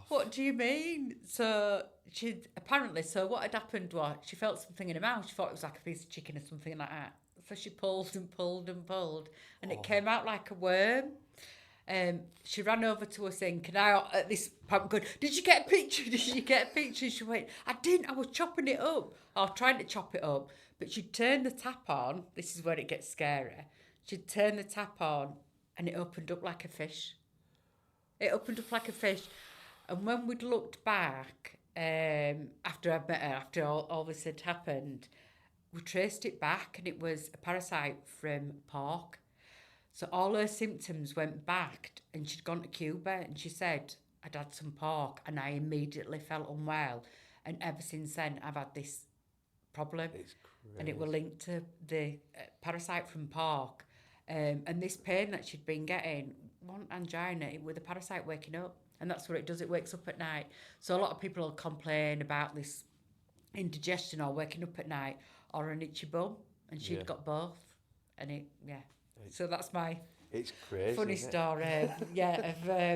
what do you mean? So what had happened was she felt something in her mouth. She thought it was like a piece of chicken or something like that. So she pulled and pulled and pulled, and it came out like a worm. She ran over to a sink, and I, at this point, going, did you get a picture? Did you get a picture? She went, I didn't. I was chopping it up. I was trying to chop it up, but she'd turn the tap on. This is where it gets scary. She'd turn the tap on, and it opened up like a fish. It opened up like a fish. And when we'd looked back, after I'd met her, after all this had happened, we traced it back, and it was a parasite from pork. So all her symptoms went back, and she'd gone to Cuba, and she said, I'd had some pork, and I immediately felt unwell. And ever since then, I've had this problem. It's crazy. And it were linked to the parasite from pork. And this pain that she'd been getting, one angina, it was the parasite waking up. And that's what it does, it wakes up at night. So a lot of people will complain about this indigestion or waking up at night or an itchy bum. And she'd got both. And so that's my it's crazy, funny story.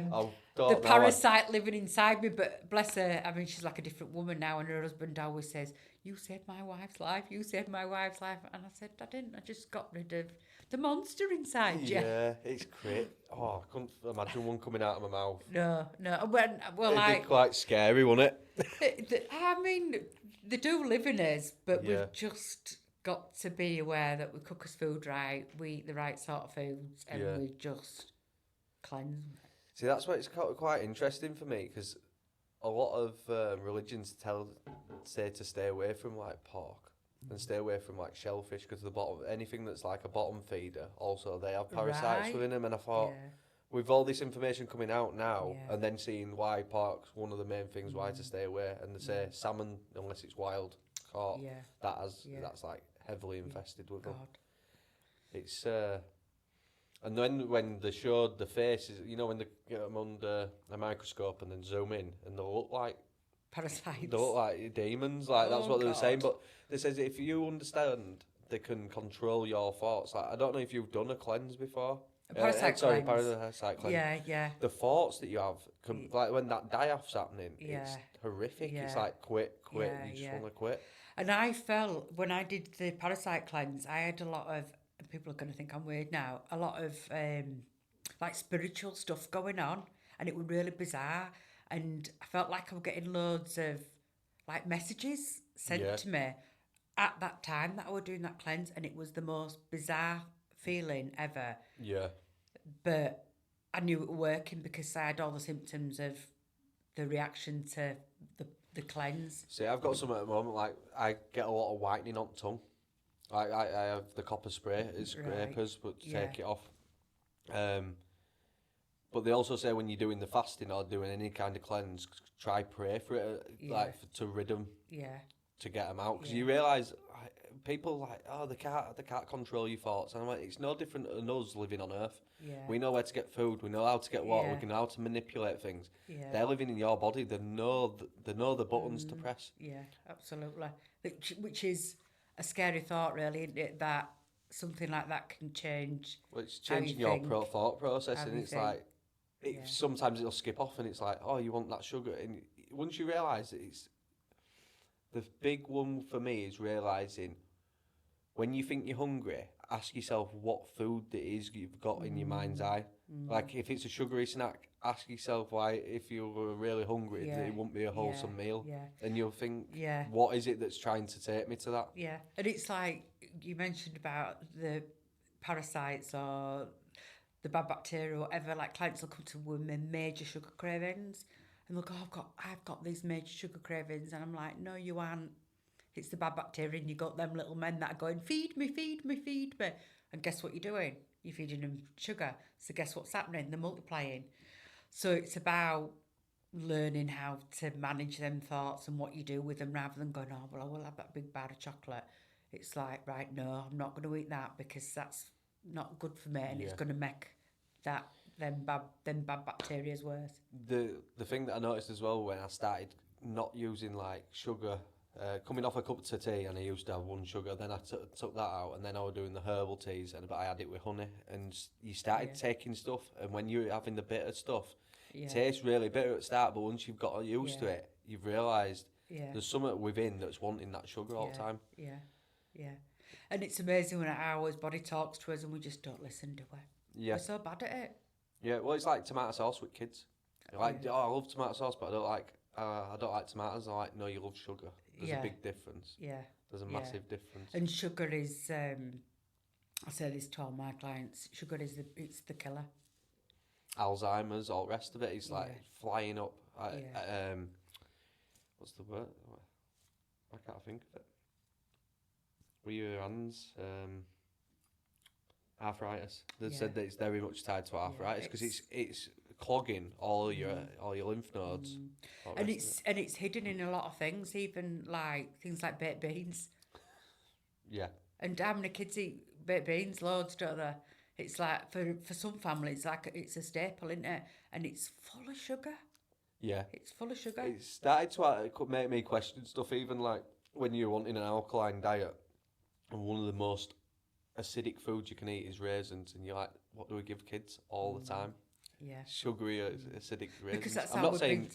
Of the parasite living inside me. But bless her, I mean, she's like a different woman now. And her husband always says, you saved my wife's life. You saved my wife's life. And I said, I didn't. I just got rid of the monster inside you. Yeah, it's great. Oh, I couldn't imagine one coming out of my mouth. No. It'd be quite scary, wouldn't it? I mean, they do live in us, but we've just got to be aware that we cook us food right, we eat the right sort of foods, and we just cleanse. See, that's why it's quite interesting for me, because a lot of religions say to stay away from like pork and stay away from like shellfish, because anything that's like a bottom feeder, also they have parasites within them. And I thought, with all this information coming out now, and then seeing why pork's one of the main things why to stay away, and they say salmon, unless it's wild caught, that's like heavily infested with them. It's And then when they showed the faces, you know, when they get them under a microscope and then zoom in, and Parasites. they look like demons. Like that's Oh, what they were saying. God. But they says if you understand, they can control your thoughts. Like I don't know if you've done a cleanse before. A parasite Sorry, cleanse. parasite cleanse. Yeah, yeah. The thoughts that you have, like when that die-off's happening, it's Yeah. horrific. Yeah. It's like quit. Yeah, You just yeah. want to quit. And I felt when I did the parasite cleanse, I had a lot of, and people are going to think I'm weird now, a lot of like spiritual stuff going on, and it was really bizarre. And I felt like I was getting loads of like messages sent Yeah. to me at that time that I was doing that cleanse, and it was the most bizarre feeling ever. Yeah. But I knew it was working because I had all the symptoms of the reaction to the cleanse. See, I've got some at the moment. Like I get a lot of whitening on tongue. I have the copper spray, it's scrapers, but to take it off. But they also say when you're doing the fasting or doing any kind of cleanse, try pray for it, to rid them, to get them out. Because you realise people like, oh, they can't control your thoughts, and I'm like, it's no different than us living on Earth. We know where to get food, we know how to get water, we know how to manipulate things. They're living in your body. They know the buttons to press. Yeah, absolutely. Which is a scary thought, really, isn't it? That something like that can change. Well, it's changing your thought process, and it's like, sometimes it'll skip off, and it's like, oh, you want that sugar, and once you realise that it's the big one for me is realising when you think you're hungry, ask yourself what food it is you've got in your mind's eye. Like if it's a sugary snack, ask yourself why, if you were really hungry, it wouldn't be a wholesome meal. And you'll think, what is it that's trying to take me to that? Yeah. And it's like you mentioned about the parasites or the bad bacteria or whatever. Like clients will come to with major sugar cravings and they'll go, I've got these major sugar cravings, and I'm like, no, you aren't. It's the bad bacteria, and you got them little men that are going, feed me, feed me, feed me. And guess what you're doing? You're feeding them sugar. So guess what's happening? They're multiplying. So it's about learning how to manage them thoughts and what you do with them, rather than going, oh, well, I will have that big bar of chocolate. It's like, right, no, I'm not going to eat that because that's not good for me, and it's going to make them bad bacteria's worse. The thing that I noticed as well when I started not using like sugar, coming off a cup of tea, and I used to have one sugar, then I took that out, and then I was doing the herbal teas, but I had it with honey, and you started taking stuff, and when you're having the bitter stuff, it tastes really bitter at the start, but once you've got used to it, you've realised there's something within that's wanting that sugar all the time. Yeah. And it's amazing when our body talks to us and we just don't listen, do we? Yeah. We're so bad at it. Yeah, well, it's like tomato sauce with kids. You're like, oh, I love tomato sauce, but I don't like tomatoes. I'm like, no, you love sugar. There's a big difference. Yeah. There's a massive difference. And sugar is, I say this to all my clients, sugar is the killer. Alzheimer's, all the rest of it is like flying up. What's the word? I can't think of it. With your hands, arthritis. They said that it's very much tied to arthritis because it's clogging all your lymph nodes. And it's hidden in a lot of things, even like things like baked beans. Yeah. And how many kids eat baked beans? Loads, don't they? It's like for some families, like it's a staple, isn't it? And it's full of sugar. Yeah. It's full of sugar. It started to make me question stuff, even like when you're wanting an alkaline diet, and one of the most acidic foods you can eat is raisins, and you're like, what do we give kids all the time? Yeah. Sugary, acidic raisins. Because that's I'm not saying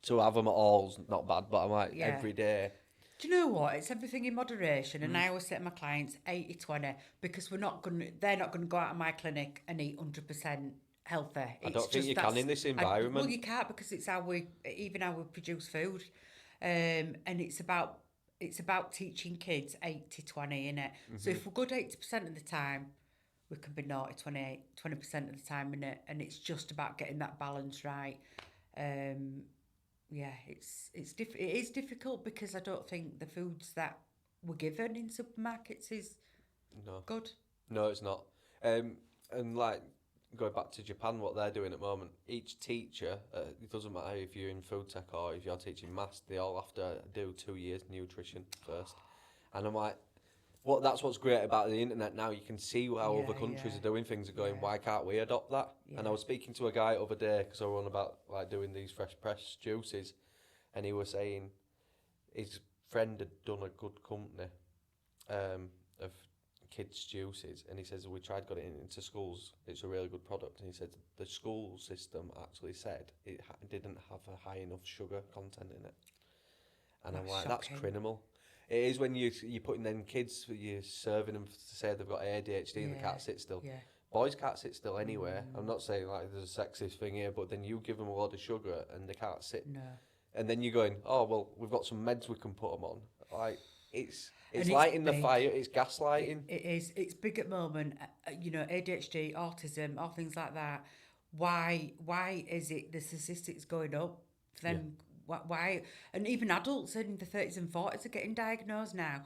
to have them at all is not bad, but I'm like, every day. Do you know what? It's everything in moderation, and I always say to my clients 80-20, because they're not going to go out of my clinic and eat 100% healthy. I don't think you can in this environment. Well, you can't, because it's how we produce food, and it's about teaching kids 80-20, innit? So if we're good 80% of the time, we can be naughty 20% of the time, innit? And it's just about getting that balance right. It is difficult, because I don't think the foods that we're given in supermarkets is good. No, it's not. And like, going back to Japan, what they're doing at the moment, each teacher, it doesn't matter if you're in food tech or if you're teaching maths, they all have to do 2 years nutrition first. And I'm like, That's what's great about the internet now. You can see how other countries yeah. are doing things. Are going, Yeah. why can't we adopt that? Yeah. And I was speaking to a guy the other day because I were on about like doing these fresh press juices, and he was saying his friend had done a good company of kids juices, and he says we tried got it into schools. It's a really good product, and he said the school system actually said it didn't have a high enough sugar content in it. And That's I'm like, shocking. that's criminal. It is when you're putting them kids, you're serving them to say they've got ADHD and they can't sit still. Yeah. Boys can't sit still anywhere. I'm not saying like there's a sexist thing here, but then you give them a lot of sugar and they can't sit. No. And then you're going, oh, well, we've got some meds we can put them on. Like, it's And lighting the big. fire, it's gaslighting. It is. It's big at the moment. You know, ADHD, autism, all things like that. Why is it the statistics going up? Then why? And even adults in the 30s and 40s are getting diagnosed now.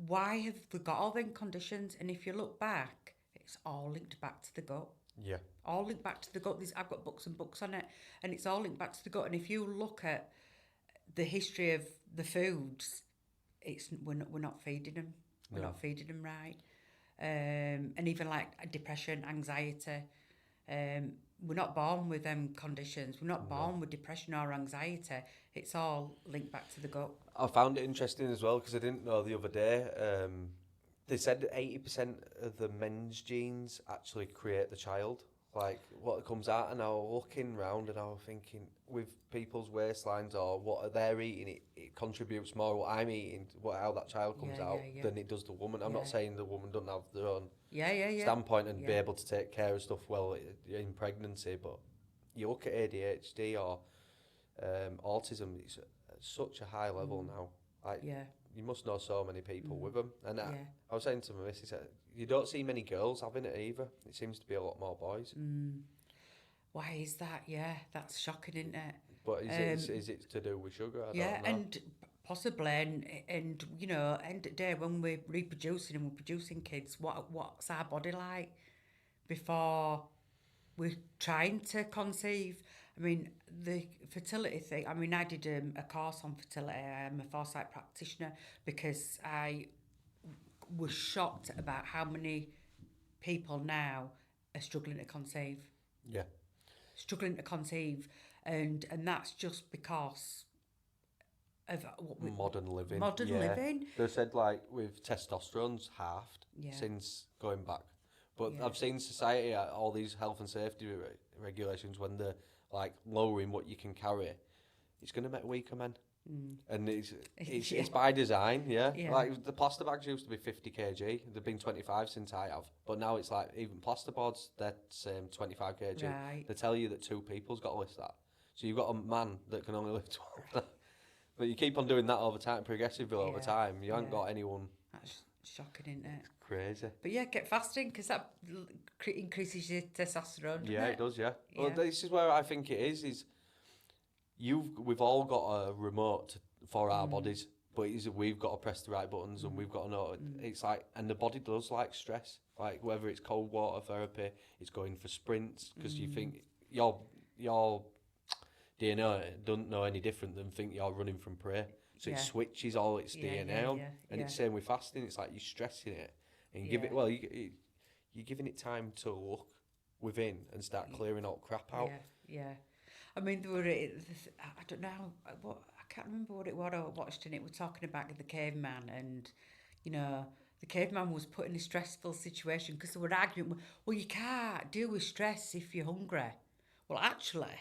Why have they got all them conditions? And if you look back, it's all linked back to the gut. Yeah. All linked back to the gut. I've got books and books on it, and it's all linked back to the gut. And if you look at the history of the foods, we're not feeding them. We're not feeding them right. And even like depression, anxiety. We're not born with them conditions. We're not born with depression or anxiety. It's all linked back to the gut. I found it interesting as well because I didn't know the other day. They said that 80% of the men's genes actually create the child. Like what comes out, and I was looking round and I was thinking, with people's waistlines or what they're eating, it contributes more what I'm eating, how that child comes out than it does the woman. I'm not saying the woman doesn't have their own standpoint and be able to take care of stuff well in pregnancy, but you look at ADHD or autism, it's at such a high level now. Like you must know so many people with them, and I was saying to my missus, you don't see many girls having it either. It seems to be a lot more boys. Why is that? Yeah, that's shocking, isn't it? But is it to do with sugar? I don't know. And possibly, and you know, end of the day when we're reproducing and we're producing kids, what's our body like before we're trying to conceive? I mean, the fertility thing. I mean, I did a course on fertility. I'm a foresight practitioner because I was shocked about how many people now are struggling to conceive. Yeah. Struggling to conceive, and that's just because of modern living. Living. They said like with testosterone's halved since going back, but I've seen society all these health and safety regulations when they're like lowering what you can carry, it's going to make weaker men. And it's by design, Like the plaster bags used to be 50 kg. They've been 25 since I have, but now it's like even plasterboards. They're 25 kg. Right. They tell you that 2 people's got to lift that. So you've got a man that can only lift 12. But you keep on doing that over time, progressively over time. You haven't got anyone. That's shocking, isn't it? It's crazy. But get fasting because that increases your testosterone. Yeah, it does. Yeah. Well, this is where I think it is. We've all got a remote for our bodies, but we've got to press the right buttons and we've got to know it's like, and the body does like stress, like whether it's cold water therapy, it's going for sprints because you think your DNA doesn't know any different than think you're running from prey, so it switches all its DNA on, and it's same with fasting. It's like you're stressing it and you're giving it time to look within and start clearing all crap out. I mean, there were, I don't know, I can't remember what it was I watched, and it was talking about the caveman, and, you know, the caveman was put in a stressful situation because they were arguing, well, you can't deal with stress if you're hungry. Well, actually,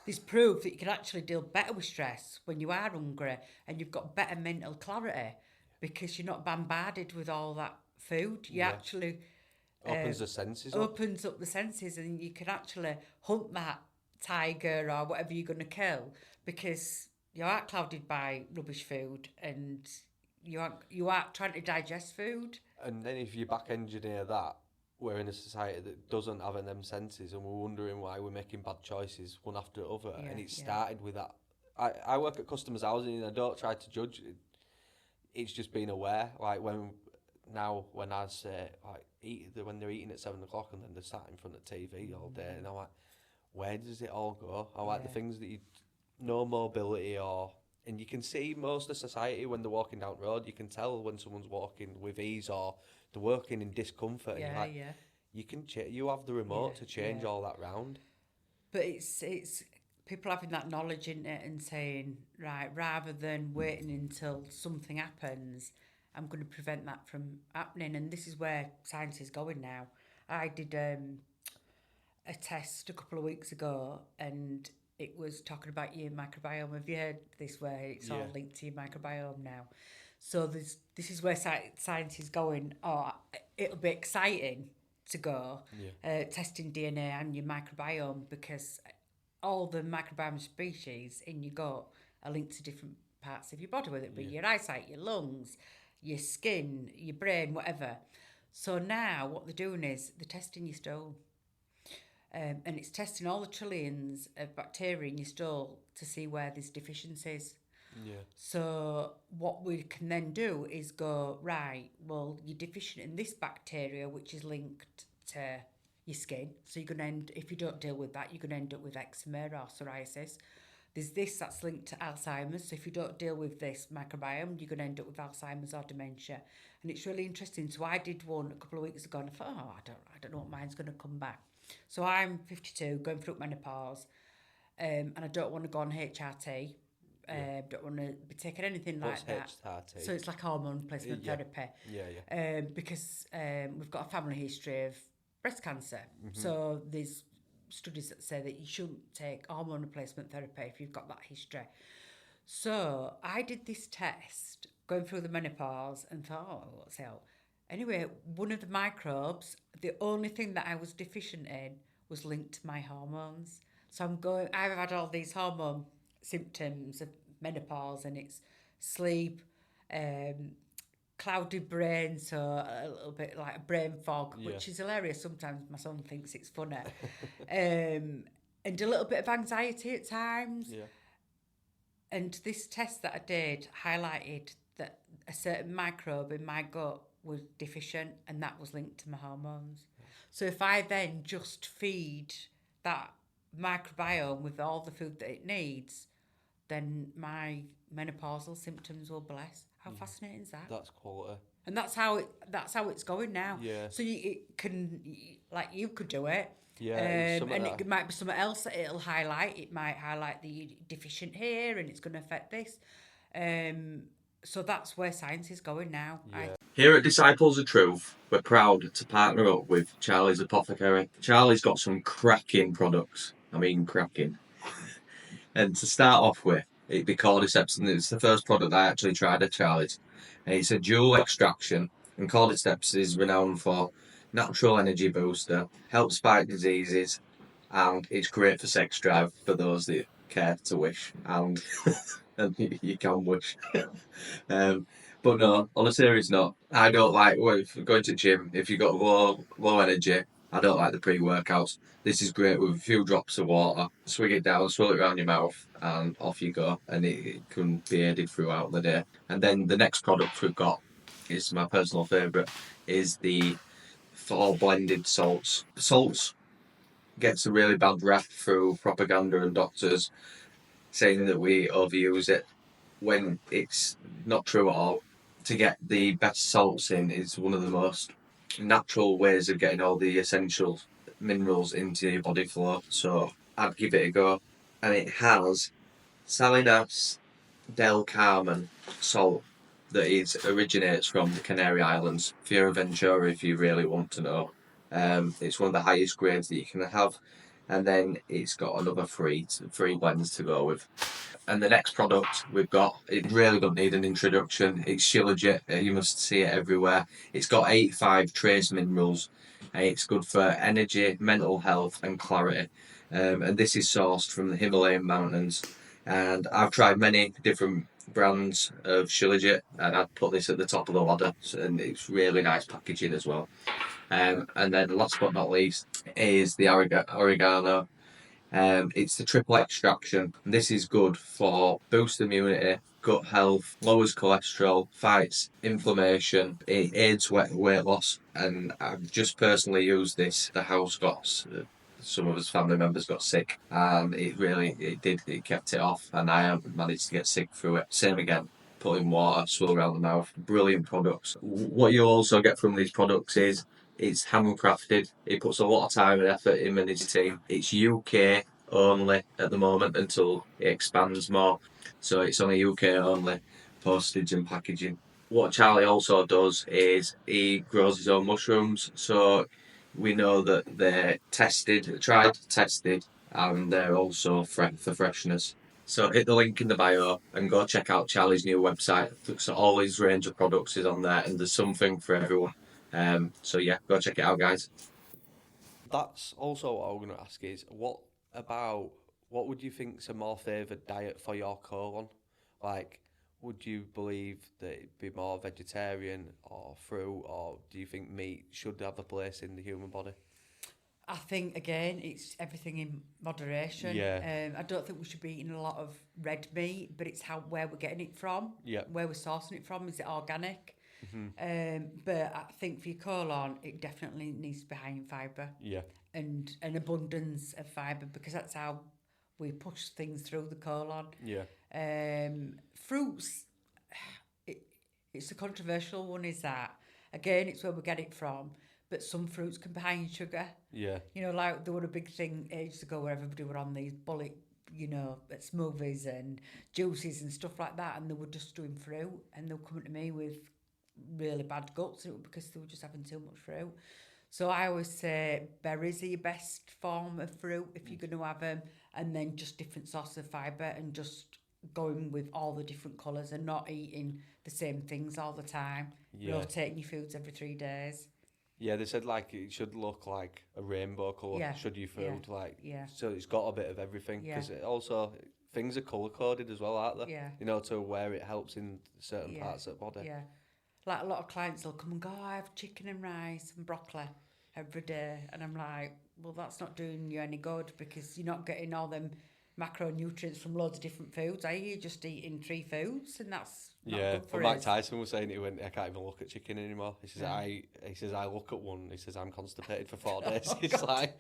there's proof that you can actually deal better with stress when you are hungry and you've got better mental clarity because you're not bombarded with all that food. You actually... opens the senses opens up the senses, and you can actually hunt that tiger or whatever you're going to kill because you aren't clouded by rubbish food and you aren't trying to digest food. And then if you back engineer that, we're in a society that doesn't have them senses and we're wondering why we're making bad choices one after the other. And it started with that. I work at customers' housing and I don't try to judge it. It's just being aware. Like when I say like when they're eating at 7 o'clock and then they're sat in front of TV all day, and I'm like, where does it all go? I like the things that no mobility or And you can see most of society when they're walking down the road, you can tell when someone's walking with ease or they're walking in discomfort. And you're like, you can you have the remote to change all that round. But it's people having that knowledge in it and saying, right, rather than waiting until something happens, I'm going to prevent that from happening. And this is where science is going now. I did a test a couple of weeks ago, and it was talking about your microbiome. Have you heard this, where it's all linked to your microbiome now? So this is where science is going. Oh, it'll be exciting to go testing DNA and your microbiome, because all the microbiome species in your gut are linked to different parts of your body, whether it be your eyesight, your lungs, your skin, your brain, whatever. So now what they're doing is they're testing your stool. And it's testing all the trillions of bacteria in your stool to see where there's deficiencies. Yeah. So what we can then do is go, right, well, you're deficient in this bacteria, which is linked to your skin. So you're going to end, if you don't deal with that, you're going to end up with eczema or psoriasis. There's this that's linked to Alzheimer's. So if you don't deal with this microbiome, you're going to end up with Alzheimer's or dementia. And it's really interesting. So I did one a couple of weeks ago, and I thought, I don't know what mine's going to come back. So I'm 52, going through menopause, and I don't want to go on HRT. Don't want to be taking anything like that. HRT? So it's like hormone replacement therapy. Because we've got a family history of breast cancer. Mm-hmm. So there's studies that say that you shouldn't take hormone replacement therapy if you've got that history. So I did this test going through the menopause and thought, oh, what's out? Anyway, one of the microbes, the only thing that I was deficient in was linked to my hormones. So I've had all these hormone symptoms of menopause, and it's sleep, cloudy brain, so a little bit like a brain fog, which is hilarious. Sometimes my son thinks it's funny. And a little bit of anxiety at times. Yeah. And this test that I did highlighted that a certain microbe in my gut was deficient, and that was linked to my hormones. So if I then just feed that microbiome with all the food that it needs, then my menopausal symptoms will be less. How fascinating is that? That's quality. And that's how it's going now. Yeah. So you could do it. Yeah. And it might be something else that it'll highlight. It might highlight that you're deficient here, and it's going to affect this. So that's where science is going now. Yeah. Here at Disciples of Truth, we're proud to partner up with Charlie's Apothecary. Charlie's got some cracking products. I mean, cracking. And to start off with, it'd be Cordyceps, and it's the first product I actually tried at Charlie's. And it's a dual extraction, and Cordyceps is renowned for natural energy booster, helps fight diseases, and it's great for sex drive for those that care to wish, and and you can wish. But no, on a serious note, I don't like, if you're going to the gym, if you've got low energy, I don't like the pre-workouts. This is great with a few drops of water. Swig it down, swirl it around your mouth, and off you go. And it can be aided throughout the day. And then the next product we've got is my personal favourite, is the 4 blended salts. Salts gets a really bad rap through propaganda and doctors saying that we overuse it, when it's not true at all. To get the best salts in is one of the most natural ways of getting all the essential minerals into your body flow. So I'd give it a go. And it has Salinas del Carmen salt that originates from the Canary Islands, Fuerteventura, if you really want to know. It's one of the highest grades that you can have. And then it's got another three blends to go with. And the next product we've got, it really doesn't need an introduction. It's Shilajit. You must see it everywhere. It's got 85 trace minerals. And it's good for energy, mental health, and clarity. And this is sourced from the Himalayan mountains. And I've tried many different brands of Shilajit, and I'd put this at the top of the ladder. And it's really nice packaging as well. And then last but not least is the oregano. It's the triple extraction. This is good for boost immunity, gut health, lowers cholesterol, fights inflammation, it aids weight loss, and I've just personally used this. The house got some of his family members got sick, and it kept it off, and I haven't managed to get sick through it. Same again, putting water, swirl around the mouth. Brilliant products. What you also get from these products is it's handcrafted. He puts a lot of time and effort, him and his team. It's UK only at the moment until it expands more. So it's only UK only, postage and packaging. What Charlie also does is he grows his own mushrooms. So we know that they're tried, tested, and they're also for freshness. So hit the link in the bio and go check out Charlie's new website. So all his range of products is on there, and there's something for everyone. So yeah, go check it out, guys. That's also what I was going to ask is, what would you think's a more favoured diet for your colon? Like, would you believe that it'd be more vegetarian or fruit, or do you think meat should have a place in the human body? I think, again, it's everything in moderation. Yeah. I don't think we should be eating a lot of red meat, but it's where we're getting it from, Yeah. where we're sourcing it from. Is it organic? Mm-hmm. But I think for your colon, it definitely needs to be high in fibre. Yeah. And an abundance of fibre, because that's how we push things through the colon. Yeah. Fruits, it's a controversial one, is that. Again, it's where we get it from. But some fruits can be high in sugar. Yeah. You know, like there were a big thing ages ago where everybody were on these bullet, smoothies and juices and stuff like that, and they were just doing fruit, and they were coming to me with really bad guts because they were just having too much fruit. So I always say berries are your best form of fruit if you're going to have them, and then just different sources of fibre, and just going with all the different colours and not eating the same things all the time. Yeah. Rotating your foods every 3 days. Yeah, they said like it should look like a rainbow colour. Yeah. Should your food Yeah. So it's got a bit of everything, Yeah. because also things are colour coded as well, aren't they? Yeah. You know, to where it helps in certain parts of the body. Yeah. Like a lot of clients will come and go, I have chicken and rice and broccoli every day. And I'm like, well, that's not doing you any good, because you're not getting all them macronutrients from loads of different foods. Are you just eating 3 foods? And that's not good for Mike us. Tyson was saying, he went, I can't even look at chicken anymore. He says, I look at one. He says, I'm constipated for 4 days. It's like,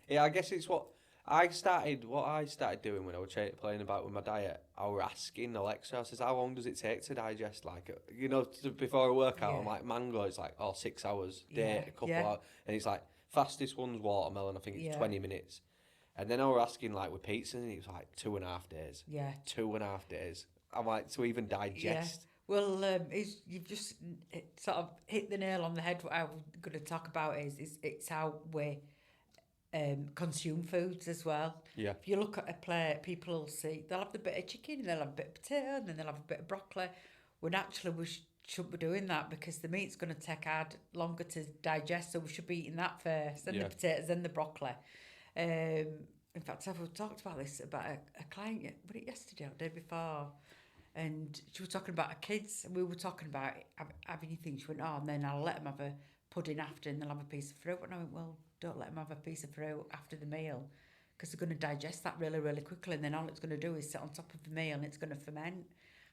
I guess it's what I started doing when I was playing about with my diet. I was asking Alexa, I says, how long does it take to digest? Like, before a workout, I'm like, mango, it's like, 6 hours, date, a couple hours. And it's like, fastest one's watermelon, I think it's 20 minutes. And then I was asking, like, with pizza, and it was like 2.5 days. Yeah. 2.5 days. I'm like, to even digest. Yeah. Well, you've just sort of hit the nail on the head. What I'm going to talk about is it's how we consume foods as well. Yeah. If you look at a plate, people will see, they'll have a bit of chicken, they'll have a bit of potato, and then they'll have a bit of broccoli. When actually we shouldn't be doing that, because the meat's going to take longer to digest, so we should be eating that first, then the potatoes, then the broccoli. In fact, I've talked about this about a client, was it yesterday or the day before? And she was talking about her kids, and we were talking about having things. She went, and then I'll let them have a pudding after, and they'll have a piece of fruit. And I went, well, don't let them have a piece of fruit after the meal, because they're going to digest that really, really quickly, and then all it's going to do is sit on top of the meal, and it's going to ferment,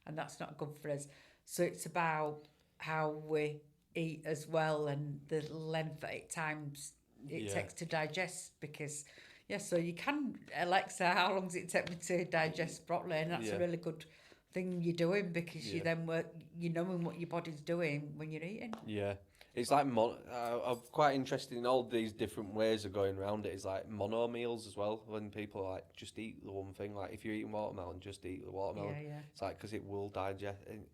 and that's not good for us. So it's about how we eat as well, and the length that times it takes to digest, because... Yeah, so you can, Alexa, how long does it take me to digest broccoli? And that's a really good thing you're doing, because you then you're knowing what your body's doing when you're eating. Yeah. It's like, I'm quite interested in all these different ways of going around it. It's like mono meals as well, when people are like, just eat the one thing. Like, if you're eating watermelon, just eat the watermelon. Yeah. It's like, because it will digest. And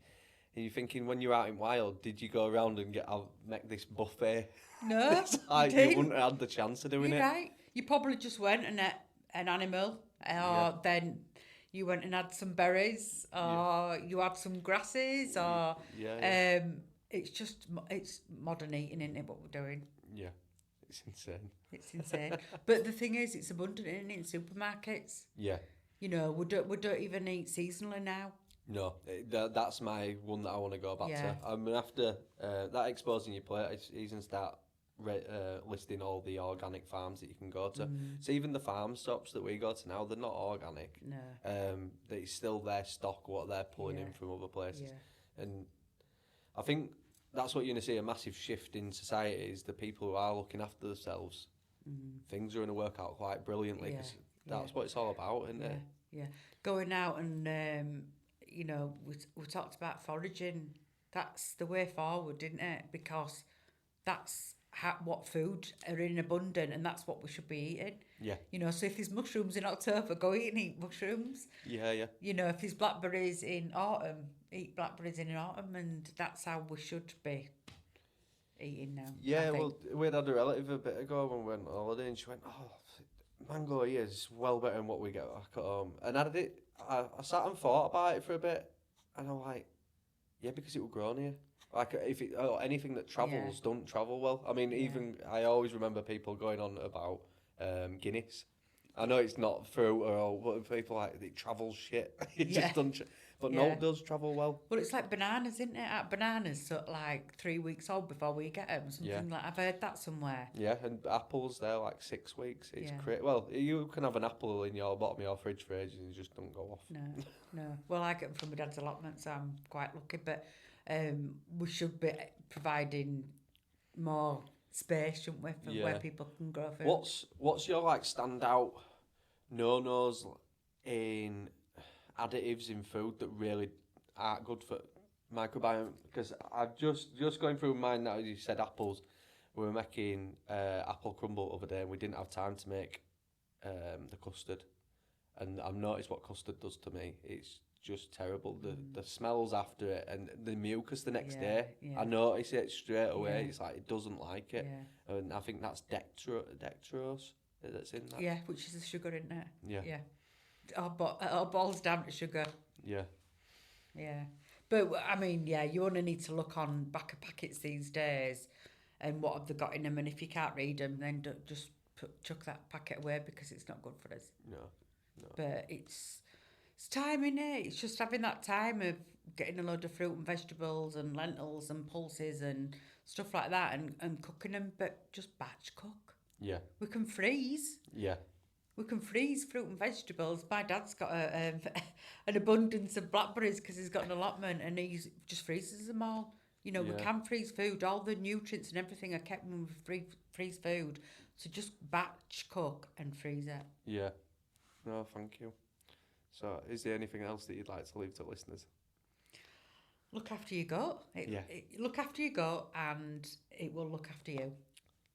you're thinking, when you're out in wild, did you go around and make this buffet? No, it's like, you wouldn't have had the chance of doing it. Right. You probably just went and ate an animal, or then you went and had some berries, or you had some grasses, or it's modern eating, isn't it, what we're doing? Yeah, it's insane. It's insane. But the thing is, it's abundant, isn't it, in supermarkets? Yeah. You know, we don't even eat seasonally now. No, that's my one that I want to go back to. I mean, after that exposing your plate, it's easy to start listing all the organic farms that you can go to. So even the farm stops that we go to now, they're not organic. No. It's still their stock, what they're pulling in from other places. Yeah. And I think that's what you're going to see, a massive shift in society, is the people who are looking after themselves things are going to work out quite brilliantly, because that's what it's all about, isn't it? Yeah. Going out and, you know, we talked about foraging. That's the way forward, isn't it? Because that's what food are in abundance, and that's what we should be eating. Yeah. You know, so if there's mushrooms in October, go eat and eat mushrooms. Yeah. You know, if there's blackberries in autumn, eat blackberries in autumn, and that's how we should be eating now. Yeah, well, we had a relative a bit ago when we went on holiday, and she went, "Oh, mango here is well better than what we get back at home." And I sat and thought about it for a bit, and I'm like, yeah, because it was grown here. Like, anything that travels don't travel well. I mean, even I always remember people going on about Guinness. I know it's not fruit or all, but people like it travels shit. It just doesn't. But no, it does travel well. Well, it's like bananas, isn't it? Bananas, so like 3 weeks old before we get them. Something like I've heard that somewhere. Yeah, and apples, they're like 6 weeks. It's great. Well, you can have an apple in your bottom of your fridge for ages and it just don't go off. No. Well, I get them from my dad's allotment, so I'm quite lucky. But we should be providing more space, shouldn't we, for where people can grow food. What's your like standout no-nos in additives in food that really aren't good for microbiome? Because I've just going through mine now. You said apples. We were making apple crumble the other day, and we didn't have time to make the custard. And I've noticed what custard does to me. It's just terrible. The smells after it, and the mucus the next day. I notice it straight away. It's like it doesn't like it, and I think that's dextrose that's in that. Yeah, which is the sugar, isn't it? Yeah. It all boils down to sugar. Yeah. But I mean, you only need to look on back of packets these days and what have they got in them, and if you can't read them, then just chuck that packet away because it's not good for us. No. But it's time, innit? It's just having that time of getting a load of fruit and vegetables and lentils and pulses and stuff like that and cooking them, but just batch cook. Yeah. We can freeze. Yeah. We can freeze fruit and vegetables. My dad's got an abundance of blackberries because he's got an allotment and he just freezes them all. You know, we can freeze food. All the nutrients and everything are kept when we freeze food. So just batch cook and freeze it. Yeah. No, thank you. So, is there anything else that you'd like to leave to listeners? Look after your gut. Look after your gut and it will look after you.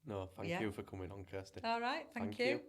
No, thank you for coming on, Kirsty. All right, thank you.